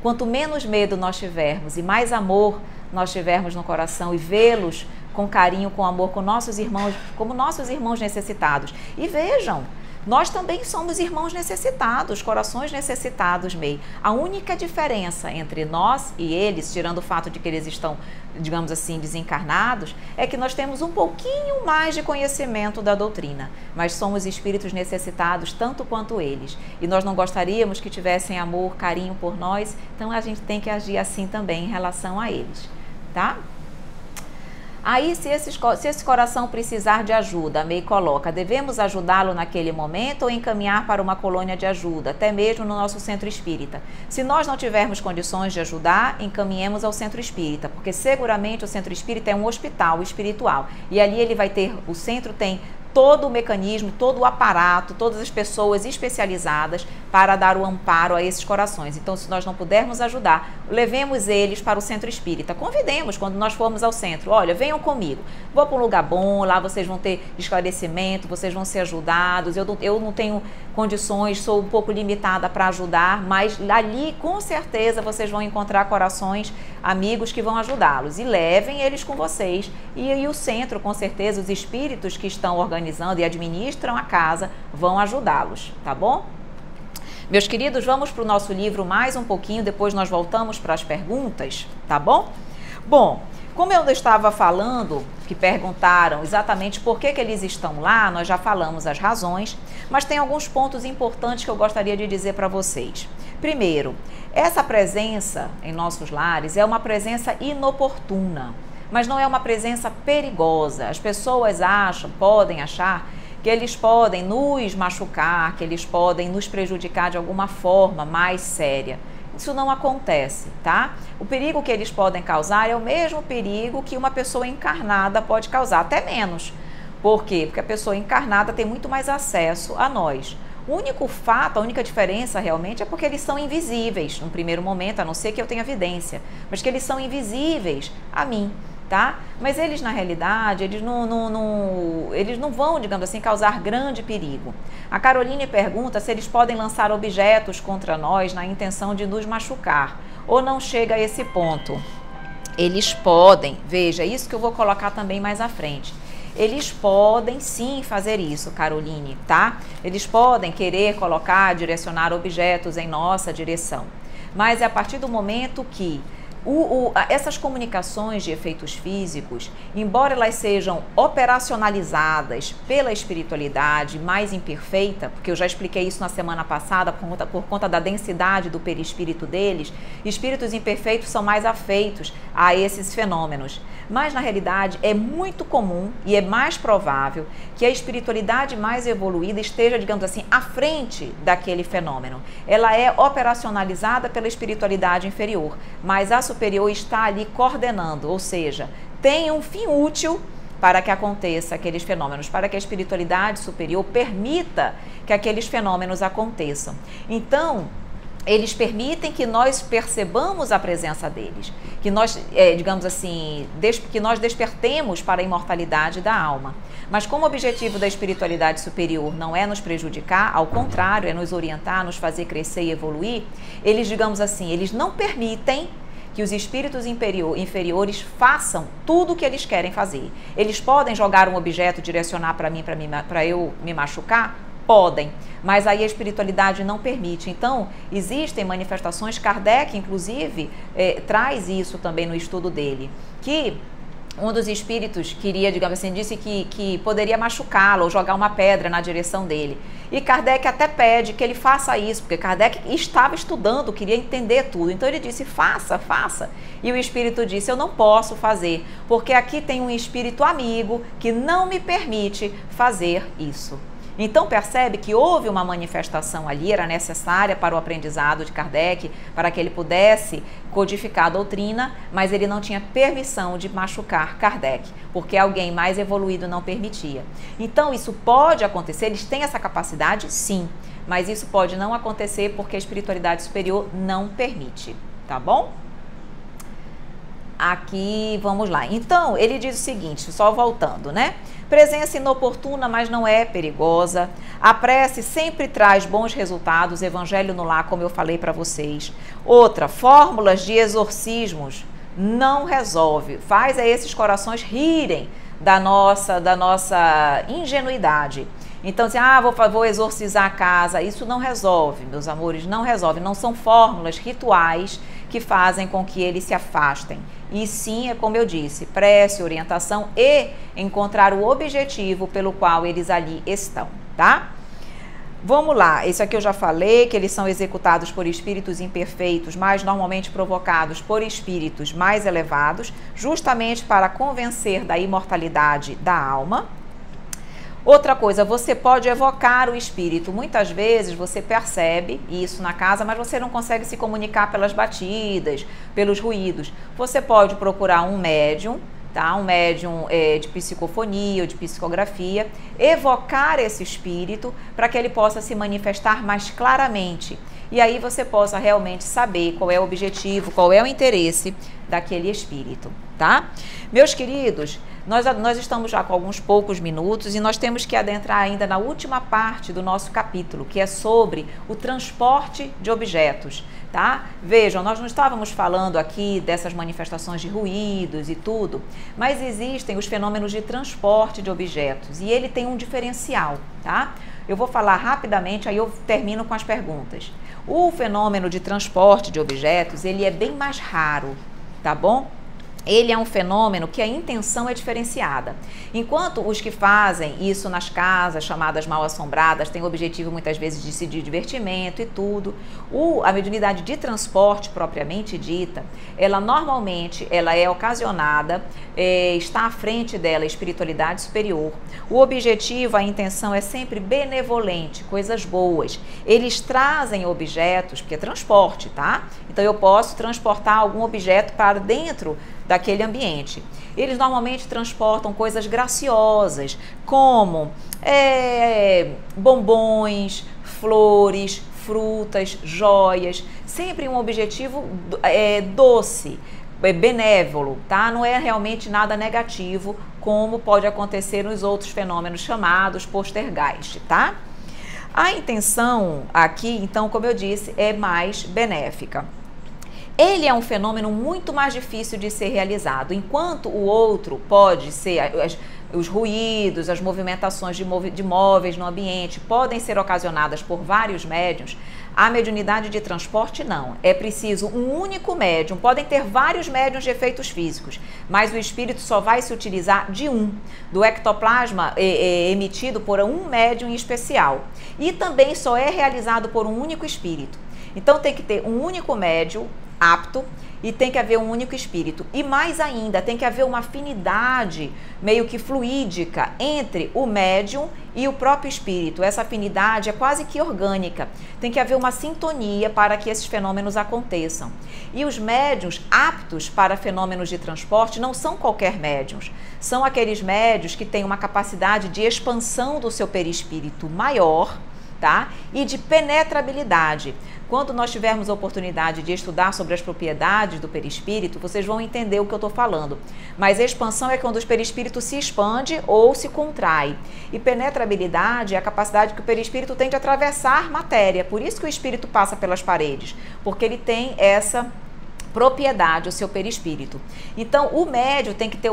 Quanto menos medo nós tivermos e mais amor nós tivermos no coração e vê-los com carinho, com amor, com nossos irmãos, como nossos irmãos necessitados. E vejam, nós também somos irmãos necessitados, corações necessitados, Mei. A única diferença entre nós e eles, tirando o fato de que eles estão, digamos assim, desencarnados, é que nós temos um pouquinho mais de conhecimento da doutrina, mas somos espíritos necessitados tanto quanto eles. E nós não gostaríamos que tivessem amor, carinho por nós, então a gente tem que agir assim também em relação a eles, tá? Aí, se esse coração precisar de ajuda, a Mei coloca, devemos ajudá-lo naquele momento ou encaminhar para uma colônia de ajuda, até mesmo no nosso centro espírita. Se nós não tivermos condições de ajudar, encaminhemos ao centro espírita, porque seguramente o centro espírita é um hospital espiritual. E ali o centro tem todo o mecanismo, todo o aparato, todas as pessoas especializadas para dar o amparo a esses corações. Então, se nós não pudermos ajudar, levemos eles para o centro espírita. Convidemos quando nós formos ao centro. Olha, venham comigo. Vou para um lugar bom, lá vocês vão ter esclarecimento, vocês vão ser ajudados. Eu não tenho condições, sou um pouco limitada para ajudar, mas ali com certeza vocês vão encontrar corações amigos que vão ajudá-los. E levem eles com vocês. E o centro, com certeza, os espíritos que estão organizando e administram a casa vão ajudá-los, tá bom? Meus queridos, vamos para o nosso livro mais um pouquinho, depois nós voltamos para as perguntas, tá bom? Bom, como eu estava falando, que perguntaram exatamente por que eles estão lá, nós já falamos as razões, mas tem alguns pontos importantes que eu gostaria de dizer para vocês. Primeiro, essa presença em nossos lares é uma presença inoportuna, mas não é uma presença perigosa. As pessoas podem achar que eles podem nos machucar, que eles podem nos prejudicar de alguma forma mais séria. Isso não acontece, tá? O perigo que eles podem causar é o mesmo perigo que uma pessoa encarnada pode causar, até menos. Por quê? Porque a pessoa encarnada tem muito mais acesso a nós. O único fato, a única diferença realmente é porque eles são invisíveis, no primeiro momento, a não ser que eu tenha evidência, mas que eles são invisíveis a mim. Tá? Mas eles, na realidade, eles não vão, digamos assim, causar grande perigo. A Caroline pergunta se eles podem lançar objetos contra nós na intenção de nos machucar, ou não chega a esse ponto. Eles podem, veja, isso que eu vou colocar também mais à frente. eles podem sim fazer isso, Caroline, tá? Eles podem querer colocar, direcionar objetos em nossa direção. Mas é a partir do momento que essas comunicações de efeitos físicos, embora elas sejam operacionalizadas pela espiritualidade mais imperfeita, porque eu já expliquei isso na semana passada por conta da densidade do perispírito deles, espíritos imperfeitos são mais afeitos a esses fenômenos. Mas na realidade é muito comum e é mais provável que a espiritualidade mais evoluída esteja, digamos assim, à frente daquele fenômeno. Ela é operacionalizada pela espiritualidade inferior, mas a superior está ali coordenando, ou seja, tem um fim útil para que aconteça aqueles fenômenos, para que a espiritualidade superior permita que aqueles fenômenos aconteçam. Então, eles permitem que nós percebamos a presença deles, que nós, digamos assim, que nós despertemos para a imortalidade da alma. Mas como o objetivo da espiritualidade superior não é nos prejudicar, ao contrário, é nos orientar, nos fazer crescer e evoluir, eles, digamos assim, eles não permitem que os espíritos inferiores façam tudo o que eles querem fazer. Eles podem jogar um objeto, direcionar para eu me machucar? Podem, mas aí a espiritualidade não permite. Então, existem manifestações, Kardec, inclusive, traz isso também no estudo dele, que um dos espíritos queria, digamos assim, disse que poderia machucá-lo ou jogar uma pedra na direção dele. E Kardec até pede que ele faça isso, porque Kardec estava estudando, queria entender tudo. Então ele disse, faça, faça. E o espírito disse, eu não posso fazer, porque aqui tem um espírito amigo que não me permite fazer isso. Então percebe que houve uma manifestação ali, era necessária para o aprendizado de Kardec, para que ele pudesse codificar a doutrina, mas ele não tinha permissão de machucar Kardec, porque alguém mais evoluído não permitia. Então isso pode acontecer, eles têm essa capacidade, sim, mas isso pode não acontecer porque a espiritualidade superior não permite, tá bom? Aqui, vamos lá. Então, ele diz o seguinte, só voltando, né? Presença inoportuna, mas não é perigosa. A prece sempre traz bons resultados. Evangelho no lar, como eu falei para vocês. Outra, fórmulas de exorcismos não resolve. Faz esses corações rirem da nossa ingenuidade. Então, assim, vou exorcizar a casa. Isso não resolve, meus amores, não resolve. Não são fórmulas rituais que fazem com que eles se afastem. E sim, é como eu disse, prece, orientação e encontrar o objetivo pelo qual eles ali estão, tá? Vamos lá, esse aqui eu já falei, que eles são executados por espíritos imperfeitos, mas normalmente provocados por espíritos mais elevados, justamente para convencer da imortalidade da alma. Outra coisa, você pode evocar o espírito. Muitas vezes você percebe isso na casa, mas você não consegue se comunicar pelas batidas, pelos ruídos. Você pode procurar um médium, tá? Um médium de psicofonia ou de psicografia, evocar esse espírito para que ele possa se manifestar mais claramente. E aí você possa realmente saber qual é o objetivo, qual é o interesse daquele espírito, tá? Meus queridos, nós estamos já com alguns poucos minutos e nós temos que adentrar ainda na última parte do nosso capítulo, que é sobre o transporte de objetos, tá? Vejam, nós não estávamos falando aqui dessas manifestações de ruídos e tudo, mas existem os fenômenos de transporte de objetos e ele tem um diferencial, tá? Eu vou falar rapidamente, aí eu termino com as perguntas. O fenômeno de transporte de objetos, ele é bem mais raro, tá bom? Ele é um fenômeno que a intenção é diferenciada. Enquanto os que fazem isso nas casas, chamadas mal-assombradas, têm o objetivo muitas vezes de divertimento e tudo, a mediunidade de transporte propriamente dita, ela normalmente é ocasionada, está à frente dela a espiritualidade superior. O objetivo, a intenção é sempre benevolente, coisas boas. Eles trazem objetos, porque é transporte, tá? Então eu posso transportar algum objeto para dentro daquele ambiente. Eles normalmente transportam coisas graciosas, como bombons, flores, frutas, joias, sempre um objetivo doce, benévolo, tá? Não é realmente nada negativo, como pode acontecer nos outros fenômenos chamados poltergeist, tá? A intenção aqui, então, como eu disse, é mais benéfica. Ele é um fenômeno muito mais difícil de ser realizado, enquanto o outro pode ser, os ruídos, as movimentações de móveis no ambiente podem ser ocasionadas por vários médiuns, a mediunidade de transporte não. É preciso um único médium. Podem ter vários médiuns de efeitos físicos, mas o espírito só vai se utilizar de um, do ectoplasma emitido por um médium em especial. E também só é realizado por um único espírito. Então tem que ter um único médium apto e tem que haver um único espírito. E mais ainda, tem que haver uma afinidade meio que fluídica entre o médium e o próprio espírito. Essa afinidade é quase que orgânica. Tem que haver uma sintonia para que esses fenômenos aconteçam. E os médiuns aptos para fenômenos de transporte não são qualquer médiuns. São aqueles médiuns que têm uma capacidade de expansão do seu perispírito maior, tá? E de penetrabilidade. Quando nós tivermos a oportunidade de estudar sobre as propriedades do perispírito, vocês vão entender o que eu estou falando. Mas a expansão é quando o perispírito se expande ou se contrai. E penetrabilidade é a capacidade que o perispírito tem de atravessar matéria. Por isso que o espírito passa pelas paredes, porque ele tem essa propriedade, o seu perispírito. Então, o médium tem que ter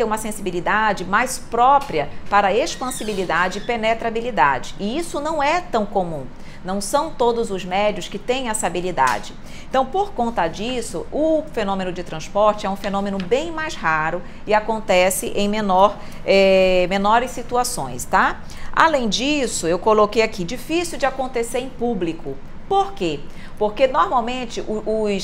uma sensibilidade mais própria para expansibilidade e penetrabilidade. E isso não é tão comum. Não são todos os médiuns que têm essa habilidade. Então, por conta disso, o fenômeno de transporte é um fenômeno bem mais raro e acontece em menores situações, tá? Além disso, eu coloquei aqui, difícil de acontecer em público. Por quê? Porque normalmente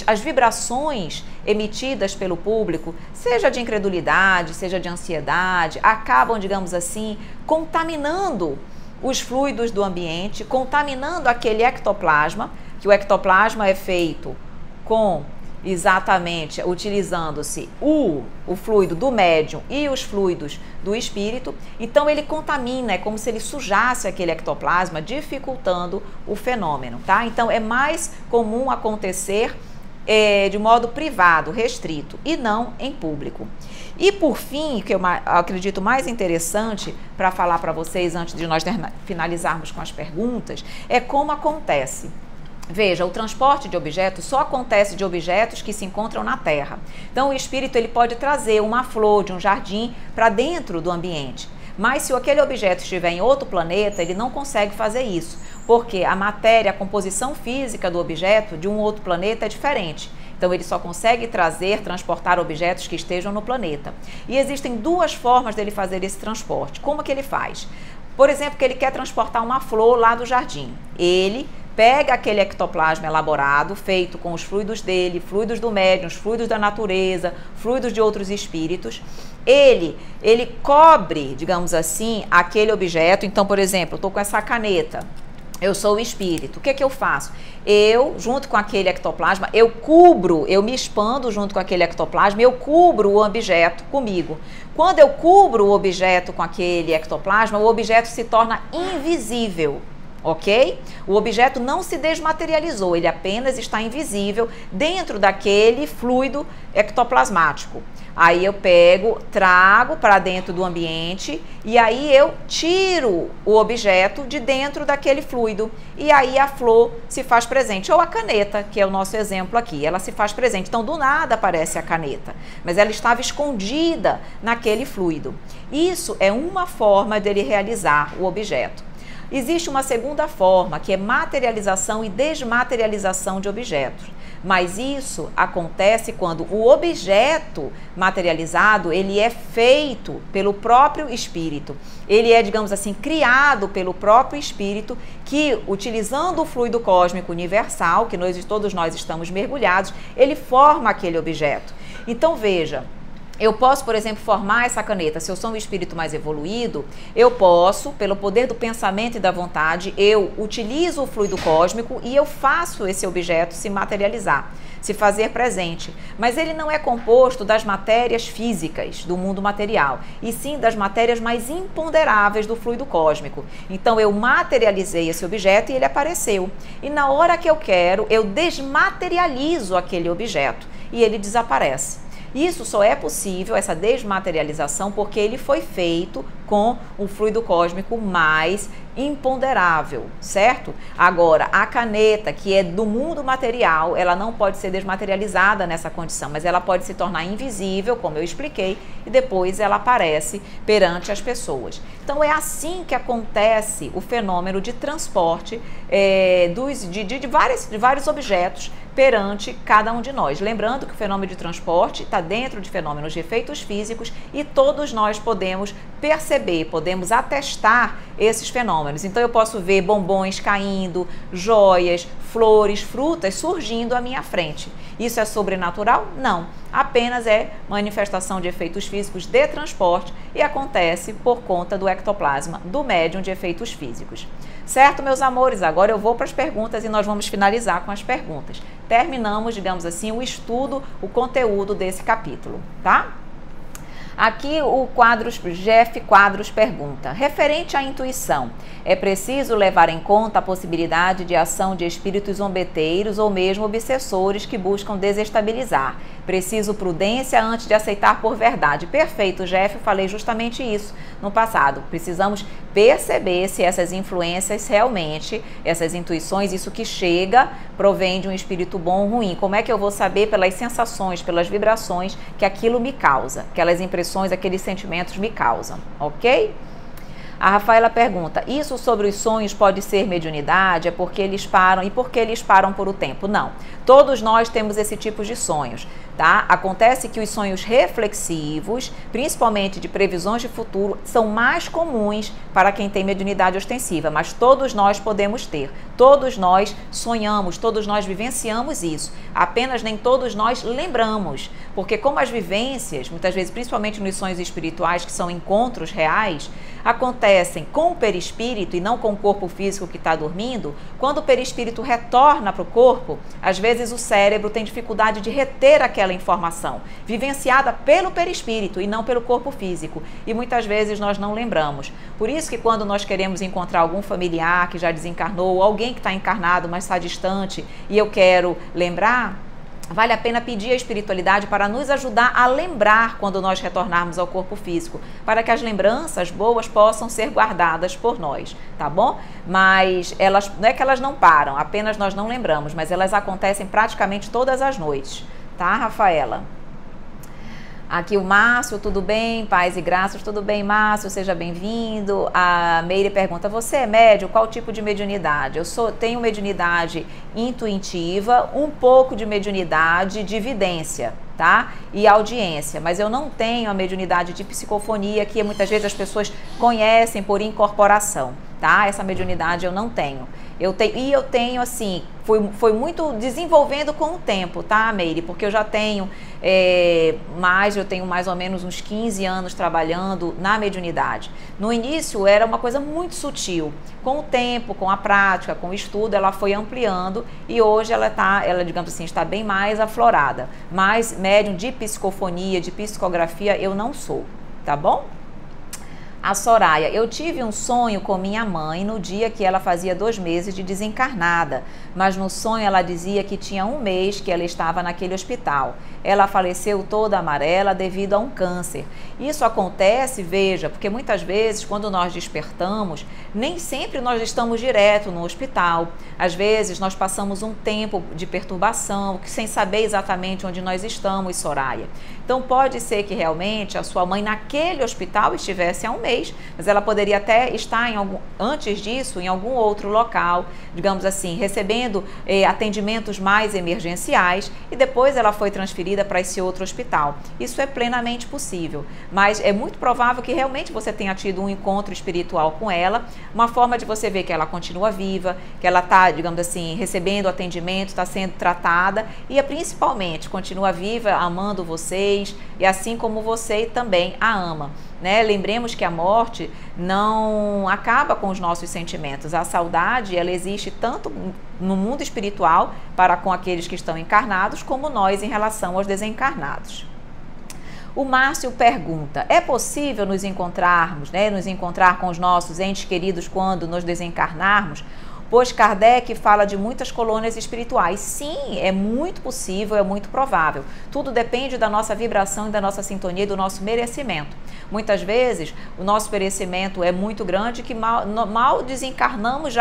as vibrações emitidas pelo público, seja de incredulidade, seja de ansiedade, acabam, digamos assim, contaminando os fluidos do ambiente, contaminando aquele ectoplasma, que o ectoplasma é feito com exatamente utilizando-se o fluido do médium e os fluidos do espírito. Então ele contamina, é como se ele sujasse aquele ectoplasma, dificultando o fenômeno, tá? Então é mais comum acontecer de modo privado, restrito, e não em público. E por fim, que eu acredito mais interessante para falar para vocês antes de nós finalizarmos com as perguntas, é como acontece. Veja, o transporte de objetos só acontece de objetos que se encontram na Terra. Então o espírito ele pode trazer uma flor de um jardim para dentro do ambiente. Mas se aquele objeto estiver em outro planeta, ele não consegue fazer isso, porque a matéria, a composição física do objeto de um outro planeta é diferente. Então ele só consegue transportar objetos que estejam no planeta. E existem duas formas dele fazer esse transporte. Como que ele faz? Por exemplo, que ele quer transportar uma flor lá do jardim. Ele pega aquele ectoplasma elaborado, feito com os fluidos dele, fluidos do médium, os fluidos da natureza, fluidos de outros espíritos. Ele cobre, digamos assim, aquele objeto. Então, por exemplo, eu estou com essa caneta. Eu sou o espírito. O que é que eu faço? Eu, junto com aquele ectoplasma, eu me expando junto com aquele ectoplasma, eu cubro o objeto comigo. Quando eu cubro o objeto com aquele ectoplasma, o objeto se torna invisível. Ok? O objeto não se desmaterializou, ele apenas está invisível dentro daquele fluido ectoplasmático. Aí eu trago para dentro do ambiente e aí eu tiro o objeto de dentro daquele fluido e aí a flor se faz presente, ou a caneta, que é o nosso exemplo aqui, ela se faz presente. Então do nada aparece a caneta, mas ela estava escondida naquele fluido. Isso é uma forma dele realizar o objeto. Existe uma segunda forma, que é materialização e desmaterialização de objetos. Mas isso acontece quando o objeto materializado, ele é feito pelo próprio espírito. Ele é, digamos assim, criado pelo próprio espírito que, utilizando o fluido cósmico universal, que todos nós estamos mergulhados, ele forma aquele objeto. Então, veja, eu posso, por exemplo, formar essa caneta. Se eu sou um espírito mais evoluído, eu posso, pelo poder do pensamento e da vontade, eu utilizo o fluido cósmico e eu faço esse objeto se materializar, se fazer presente. Mas ele não é composto das matérias físicas do mundo material, e sim das matérias mais imponderáveis do fluido cósmico. Então eu materializei esse objeto e ele apareceu. E na hora que eu quero, eu desmaterializo aquele objeto e ele desaparece. Isso só é possível, essa desmaterialização, porque ele foi feito com um fluido cósmico mais imponderável, certo? Agora, a caneta, que é do mundo material, ela não pode ser desmaterializada nessa condição, mas ela pode se tornar invisível, como eu expliquei, e depois ela aparece perante as pessoas. Então, é assim que acontece o fenômeno de transporte de vários objetos perante cada um de nós. Lembrando que o fenômeno de transporte está dentro de fenômenos de efeitos físicos e todos nós podemos perceber, podemos atestar esses fenômenos. Então eu posso ver bombons caindo, joias, flores, frutas surgindo à minha frente. Isso é sobrenatural? Não. Apenas é manifestação de efeitos físicos de transporte e acontece por conta do ectoplasma, do médium de efeitos físicos. Certo, meus amores? Agora eu vou para as perguntas e nós vamos finalizar com as perguntas. Terminamos, digamos assim, o estudo, o conteúdo desse capítulo, tá? Aqui o Jeff Quadros pergunta: referente à intuição, é preciso levar em conta a possibilidade de ação de espíritos zombeteiros ou mesmo obsessores que buscam desestabilizar. Preciso prudência antes de aceitar por verdade. Perfeito, Jeff, falei justamente isso no passado. Precisamos perceber se essas influências realmente, essas intuições, isso que chega, provém de um espírito bom ou ruim. Como é que eu vou saber? Pelas sensações, pelas vibrações que aquilo me causa, aquelas impressões, aqueles sentimentos me causam, ok? A Rafaela pergunta: isso sobre os sonhos pode ser mediunidade? É porque eles param? E por que eles param por o tempo? Não. Todos nós temos esse tipo de sonhos, tá? Acontece que os sonhos reflexivos, principalmente de previsões de futuro, são mais comuns para quem tem mediunidade ostensiva, mas todos nós podemos ter. Todos nós sonhamos, todos nós vivenciamos isso. Apenas nem todos nós lembramos, porque como as vivências, muitas vezes, principalmente nos sonhos espirituais, que são encontros reais, acontecem com o perispírito e não com o corpo físico que está dormindo, quando o perispírito retorna para o corpo, às vezes o cérebro tem dificuldade de reter aquela informação, vivenciada pelo perispírito e não pelo corpo físico, e muitas vezes nós não lembramos. Por isso que quando nós queremos encontrar algum familiar que já desencarnou, ou alguém que está encarnado, mas está distante, e eu quero lembrar, vale a pena pedir a espiritualidade para nos ajudar a lembrar quando nós retornarmos ao corpo físico, para que as lembranças boas possam ser guardadas por nós, tá bom? Mas elas, não é que elas não param, apenas nós não lembramos, mas elas acontecem praticamente todas as noites, tá, Rafaela? Aqui o Márcio, tudo bem? Paz e graças, tudo bem, Márcio? Seja bem-vindo. A Meire pergunta: você é médium? Qual tipo de mediunidade? Tenho mediunidade intuitiva, um pouco de mediunidade de vidência, tá? E audiência, mas eu não tenho a mediunidade de psicofonia, que muitas vezes as pessoas conhecem por incorporação, tá? Essa mediunidade eu não tenho. Eu tenho assim, foi muito desenvolvendo com o tempo, tá, Meire? Porque eu já tenho eu tenho mais ou menos uns 15 anos trabalhando na mediunidade. No início era uma coisa muito sutil. Com o tempo, com a prática, com o estudo, ela foi ampliando e hoje ela digamos assim, está bem mais aflorada. Mas médium de psicofonia, de psicografia, eu não sou, tá bom? A Soraya: eu tive um sonho com minha mãe no dia que ela fazia 2 meses de desencarnada, mas no sonho ela dizia que tinha 1 mês que ela estava naquele hospital. Ela faleceu toda amarela devido a um câncer. Isso acontece, veja, porque muitas vezes quando nós despertamos, nem sempre nós estamos direto no hospital. Às vezes nós passamos um tempo de perturbação, sem saber exatamente onde nós estamos, Soraya. Então pode ser que realmente a sua mãe naquele hospital estivesse há 1 mês, mas ela poderia até estar antes disso em algum outro local, digamos assim, recebendo atendimentos mais emergenciais, e depois ela foi transferida para esse outro hospital. Isso é plenamente possível, mas é muito provável que realmente você tenha tido um encontro espiritual com ela, uma forma de você ver que ela continua viva, que ela está, digamos assim, recebendo atendimento, está sendo tratada e principalmente continua viva, amando vocês, e assim como você também a ama, né? Lembremos que a morte não acaba com os nossos sentimentos. A saudade, ela existe tanto no mundo espiritual para com aqueles que estão encarnados, como nós em relação aos desencarnados. O Márcio pergunta: é possível nos encontrarmos, né, nos encontrar com os nossos entes queridos quando nos desencarnarmos? pois Kardec fala de muitas colônias espirituais. Sim, é muito possível, é muito provável. Tudo depende da nossa vibração e da nossa sintonia e do nosso merecimento. Muitas vezes, o nosso merecimento é muito grande que mal desencarnamos,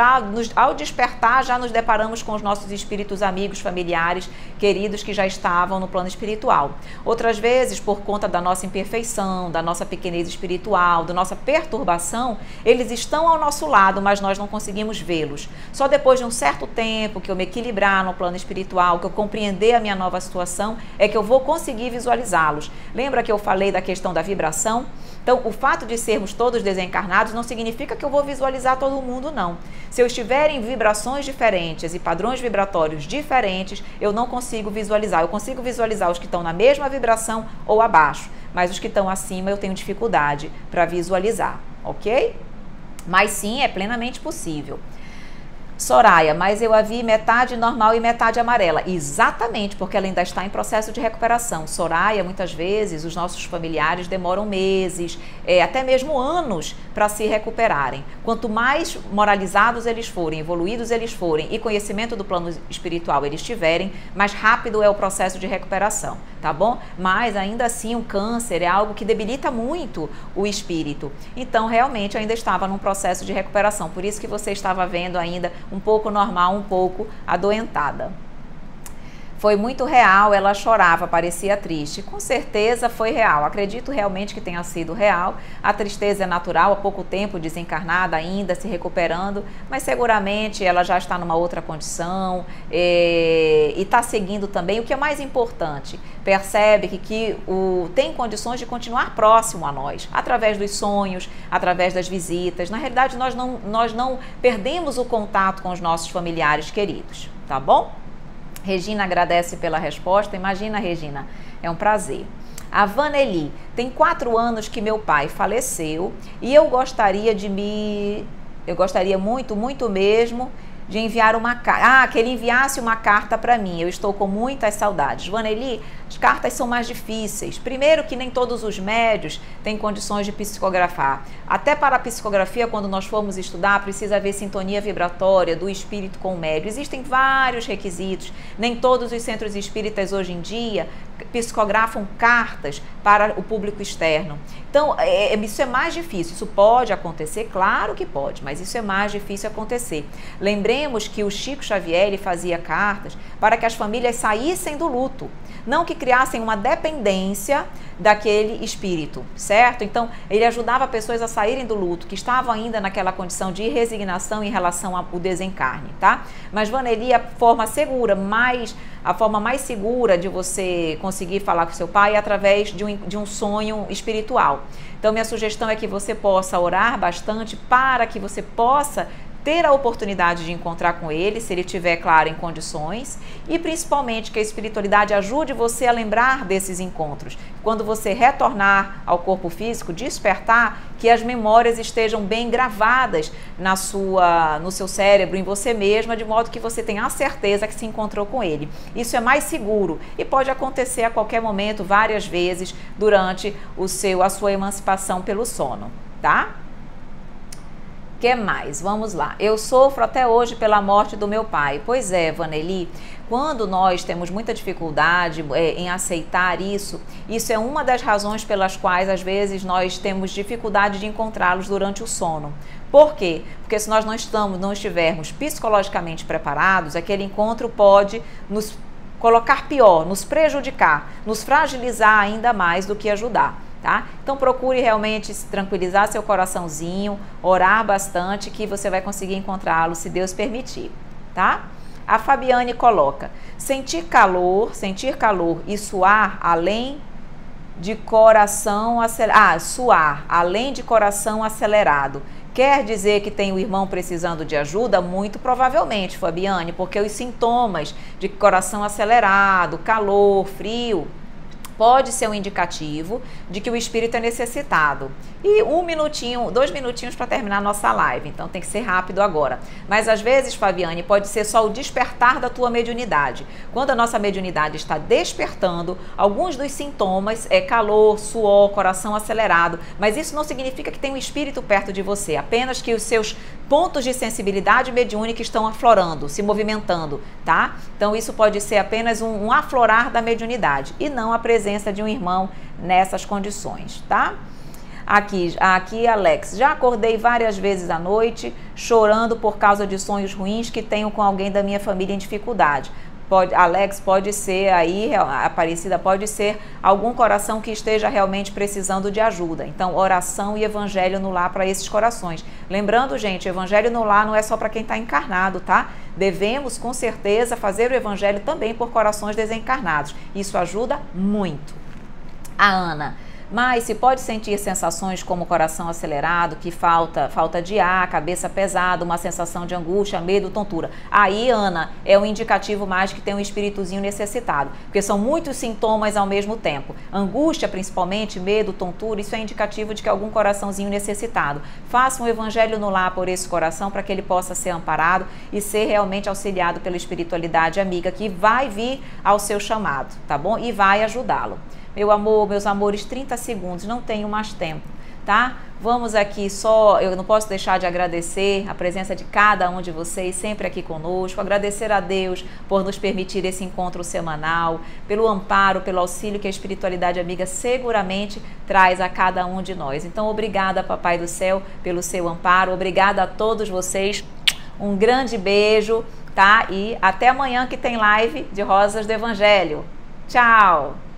ao despertar, já nos deparamos com os nossos espíritos amigos, familiares, queridos que já estavam no plano espiritual. Outras vezes, por conta da nossa imperfeição, da nossa pequenez espiritual, da nossa perturbação, eles estão ao nosso lado, mas nós não conseguimos vê-los. Só depois de um certo tempo que eu me equilibrar no plano espiritual, que eu compreender a minha nova situação, é que eu vou conseguir visualizá-los. Lembra que eu falei da questão da vibração? Então, o fato de sermos todos desencarnados não significa que eu vou visualizar todo mundo, não. Se eu estiver em vibrações diferentes e padrões vibratórios diferentes, eu não consigo visualizar. Eu consigo visualizar os que estão na mesma vibração ou abaixo, mas os que estão acima eu tenho dificuldade para visualizar, ok? Mas sim, é plenamente possível. Soraya, mas eu a vi metade normal e metade amarela. Exatamente, porque ela ainda está em processo de recuperação. Soraya, muitas vezes, os nossos familiares demoram meses, até mesmo anos, para se recuperarem. Quanto mais moralizados eles forem, evoluídos eles forem e conhecimento do plano espiritual eles tiverem, mais rápido é o processo de recuperação, tá bom? Mas, ainda assim, o câncer é algo que debilita muito o espírito. Então, realmente, ainda estava num processo de recuperação. Por isso que você estava vendo ainda um pouco normal, um pouco adoentada. Foi muito real, ela chorava, parecia triste. Com certeza foi real, acredito realmente que tenha sido real. A tristeza é natural, há pouco tempo desencarnada ainda, se recuperando, mas seguramente ela já está numa outra condição e está seguindo também, o que é mais importante, percebe que tem condições de continuar próximo a nós, através dos sonhos, através das visitas. Na realidade, nós não perdemos o contato com os nossos familiares queridos, tá bom? Regina agradece pela resposta. Imagina, Regina, é um prazer. A Vaneli, tem 4 anos que meu pai faleceu e eu gostaria muito, muito mesmo, de enviar uma carta. Que ele enviasse uma carta para mim. Eu estou com muitas saudades. Vaneli, as cartas são mais difíceis. Primeiro que nem todos os médios têm condições de psicografar. Até para a psicografia, quando nós formos estudar, precisa haver sintonia vibratória do espírito com o médio. Existem vários requisitos. Nem todos os centros espíritas hoje em dia psicografam cartas para o público externo. Então, isso é mais difícil. Isso pode acontecer? Claro que pode, mas isso é mais difícil acontecer. Lembremos que o Chico Xavier ele fazia cartas para que as famílias saíssem do luto, não que criassem uma dependência daquele espírito, certo? Então, ele ajudava pessoas a saírem do luto, que estavam ainda naquela condição de resignação em relação ao desencarne, tá? Mas, Vaneli, a forma mais segura de você conseguir falar com seu pai é através de um sonho espiritual. Então, minha sugestão é que você possa orar bastante para que você possa ter a oportunidade de encontrar com ele, se ele estiver, claro, em condições, e principalmente que a espiritualidade ajude você a lembrar desses encontros. Quando você retornar ao corpo físico, despertar, que as memórias estejam bem gravadas no seu cérebro, em você mesma, de modo que você tenha a certeza que se encontrou com ele. Isso é mais seguro e pode acontecer a qualquer momento, várias vezes, durante a sua emancipação pelo sono, tá? Que mais? Vamos lá. Eu sofro até hoje pela morte do meu pai. Pois é, Vaneli, quando nós temos muita dificuldade em aceitar isso é uma das razões pelas quais, às vezes, nós temos dificuldade de encontrá-los durante o sono. Por quê? Porque se nós não estivermos psicologicamente preparados, aquele encontro pode nos colocar pior, nos prejudicar, nos fragilizar ainda mais do que ajudar. Tá? Então procure realmente tranquilizar seu coraçãozinho, orar bastante, que você vai conseguir encontrá-lo, se Deus permitir, tá? A Fabiane coloca: sentir calor e suar além de coração acelerado. Suar além de coração acelerado. Quer dizer que tem o irmão precisando de ajuda? Muito provavelmente, Fabiane, porque os sintomas de coração acelerado, calor, frio, pode ser um indicativo de que o espírito é necessitado. E 1 minutinho, 2 minutinhos para terminar a nossa live, então tem que ser rápido agora. Mas às vezes, Fabiane, pode ser só o despertar da tua mediunidade. Quando a nossa mediunidade está despertando, alguns dos sintomas é calor, suor, coração acelerado, mas isso não significa que tem um espírito perto de você, apenas que os seus pontos de sensibilidade mediúnica estão aflorando, se movimentando, tá? Então isso pode ser apenas um aflorar da mediunidade e não a presença de um irmão nessas condições, tá? Aqui, Alex, já acordei várias vezes à noite chorando por causa de sonhos ruins que tenho com alguém da minha família em dificuldade. Alex, pode ser aí, Aparecida, pode ser algum coração que esteja realmente precisando de ajuda. Então, oração e evangelho no lar para esses corações. Lembrando, gente, evangelho no lar não é só para quem está encarnado, tá? Devemos, com certeza, fazer o evangelho também por corações desencarnados. Isso ajuda muito. A Ana: mas se pode sentir sensações como coração acelerado, que falta de ar, cabeça pesada, uma sensação de angústia, medo, tontura. Aí, Ana, é um indicativo mais que tem um espíritozinho necessitado, porque são muitos sintomas ao mesmo tempo. Angústia, principalmente, medo, tontura, isso é indicativo de que algum coraçãozinho necessitado. Faça um evangelho no lar por esse coração para que ele possa ser amparado e ser realmente auxiliado pela espiritualidade amiga que vai vir ao seu chamado, tá bom? E vai ajudá-lo. Meu amor, meus amores, 30 segundos, não tenho mais tempo, tá? Vamos aqui eu não posso deixar de agradecer a presença de cada um de vocês, sempre aqui conosco, agradecer a Deus por nos permitir esse encontro semanal, pelo amparo, pelo auxílio que a espiritualidade amiga seguramente traz a cada um de nós. Então, obrigada, Papai do Céu, pelo seu amparo, obrigada a todos vocês, um grande beijo, tá? E até amanhã que tem live de Rosas do Evangelho. Tchau!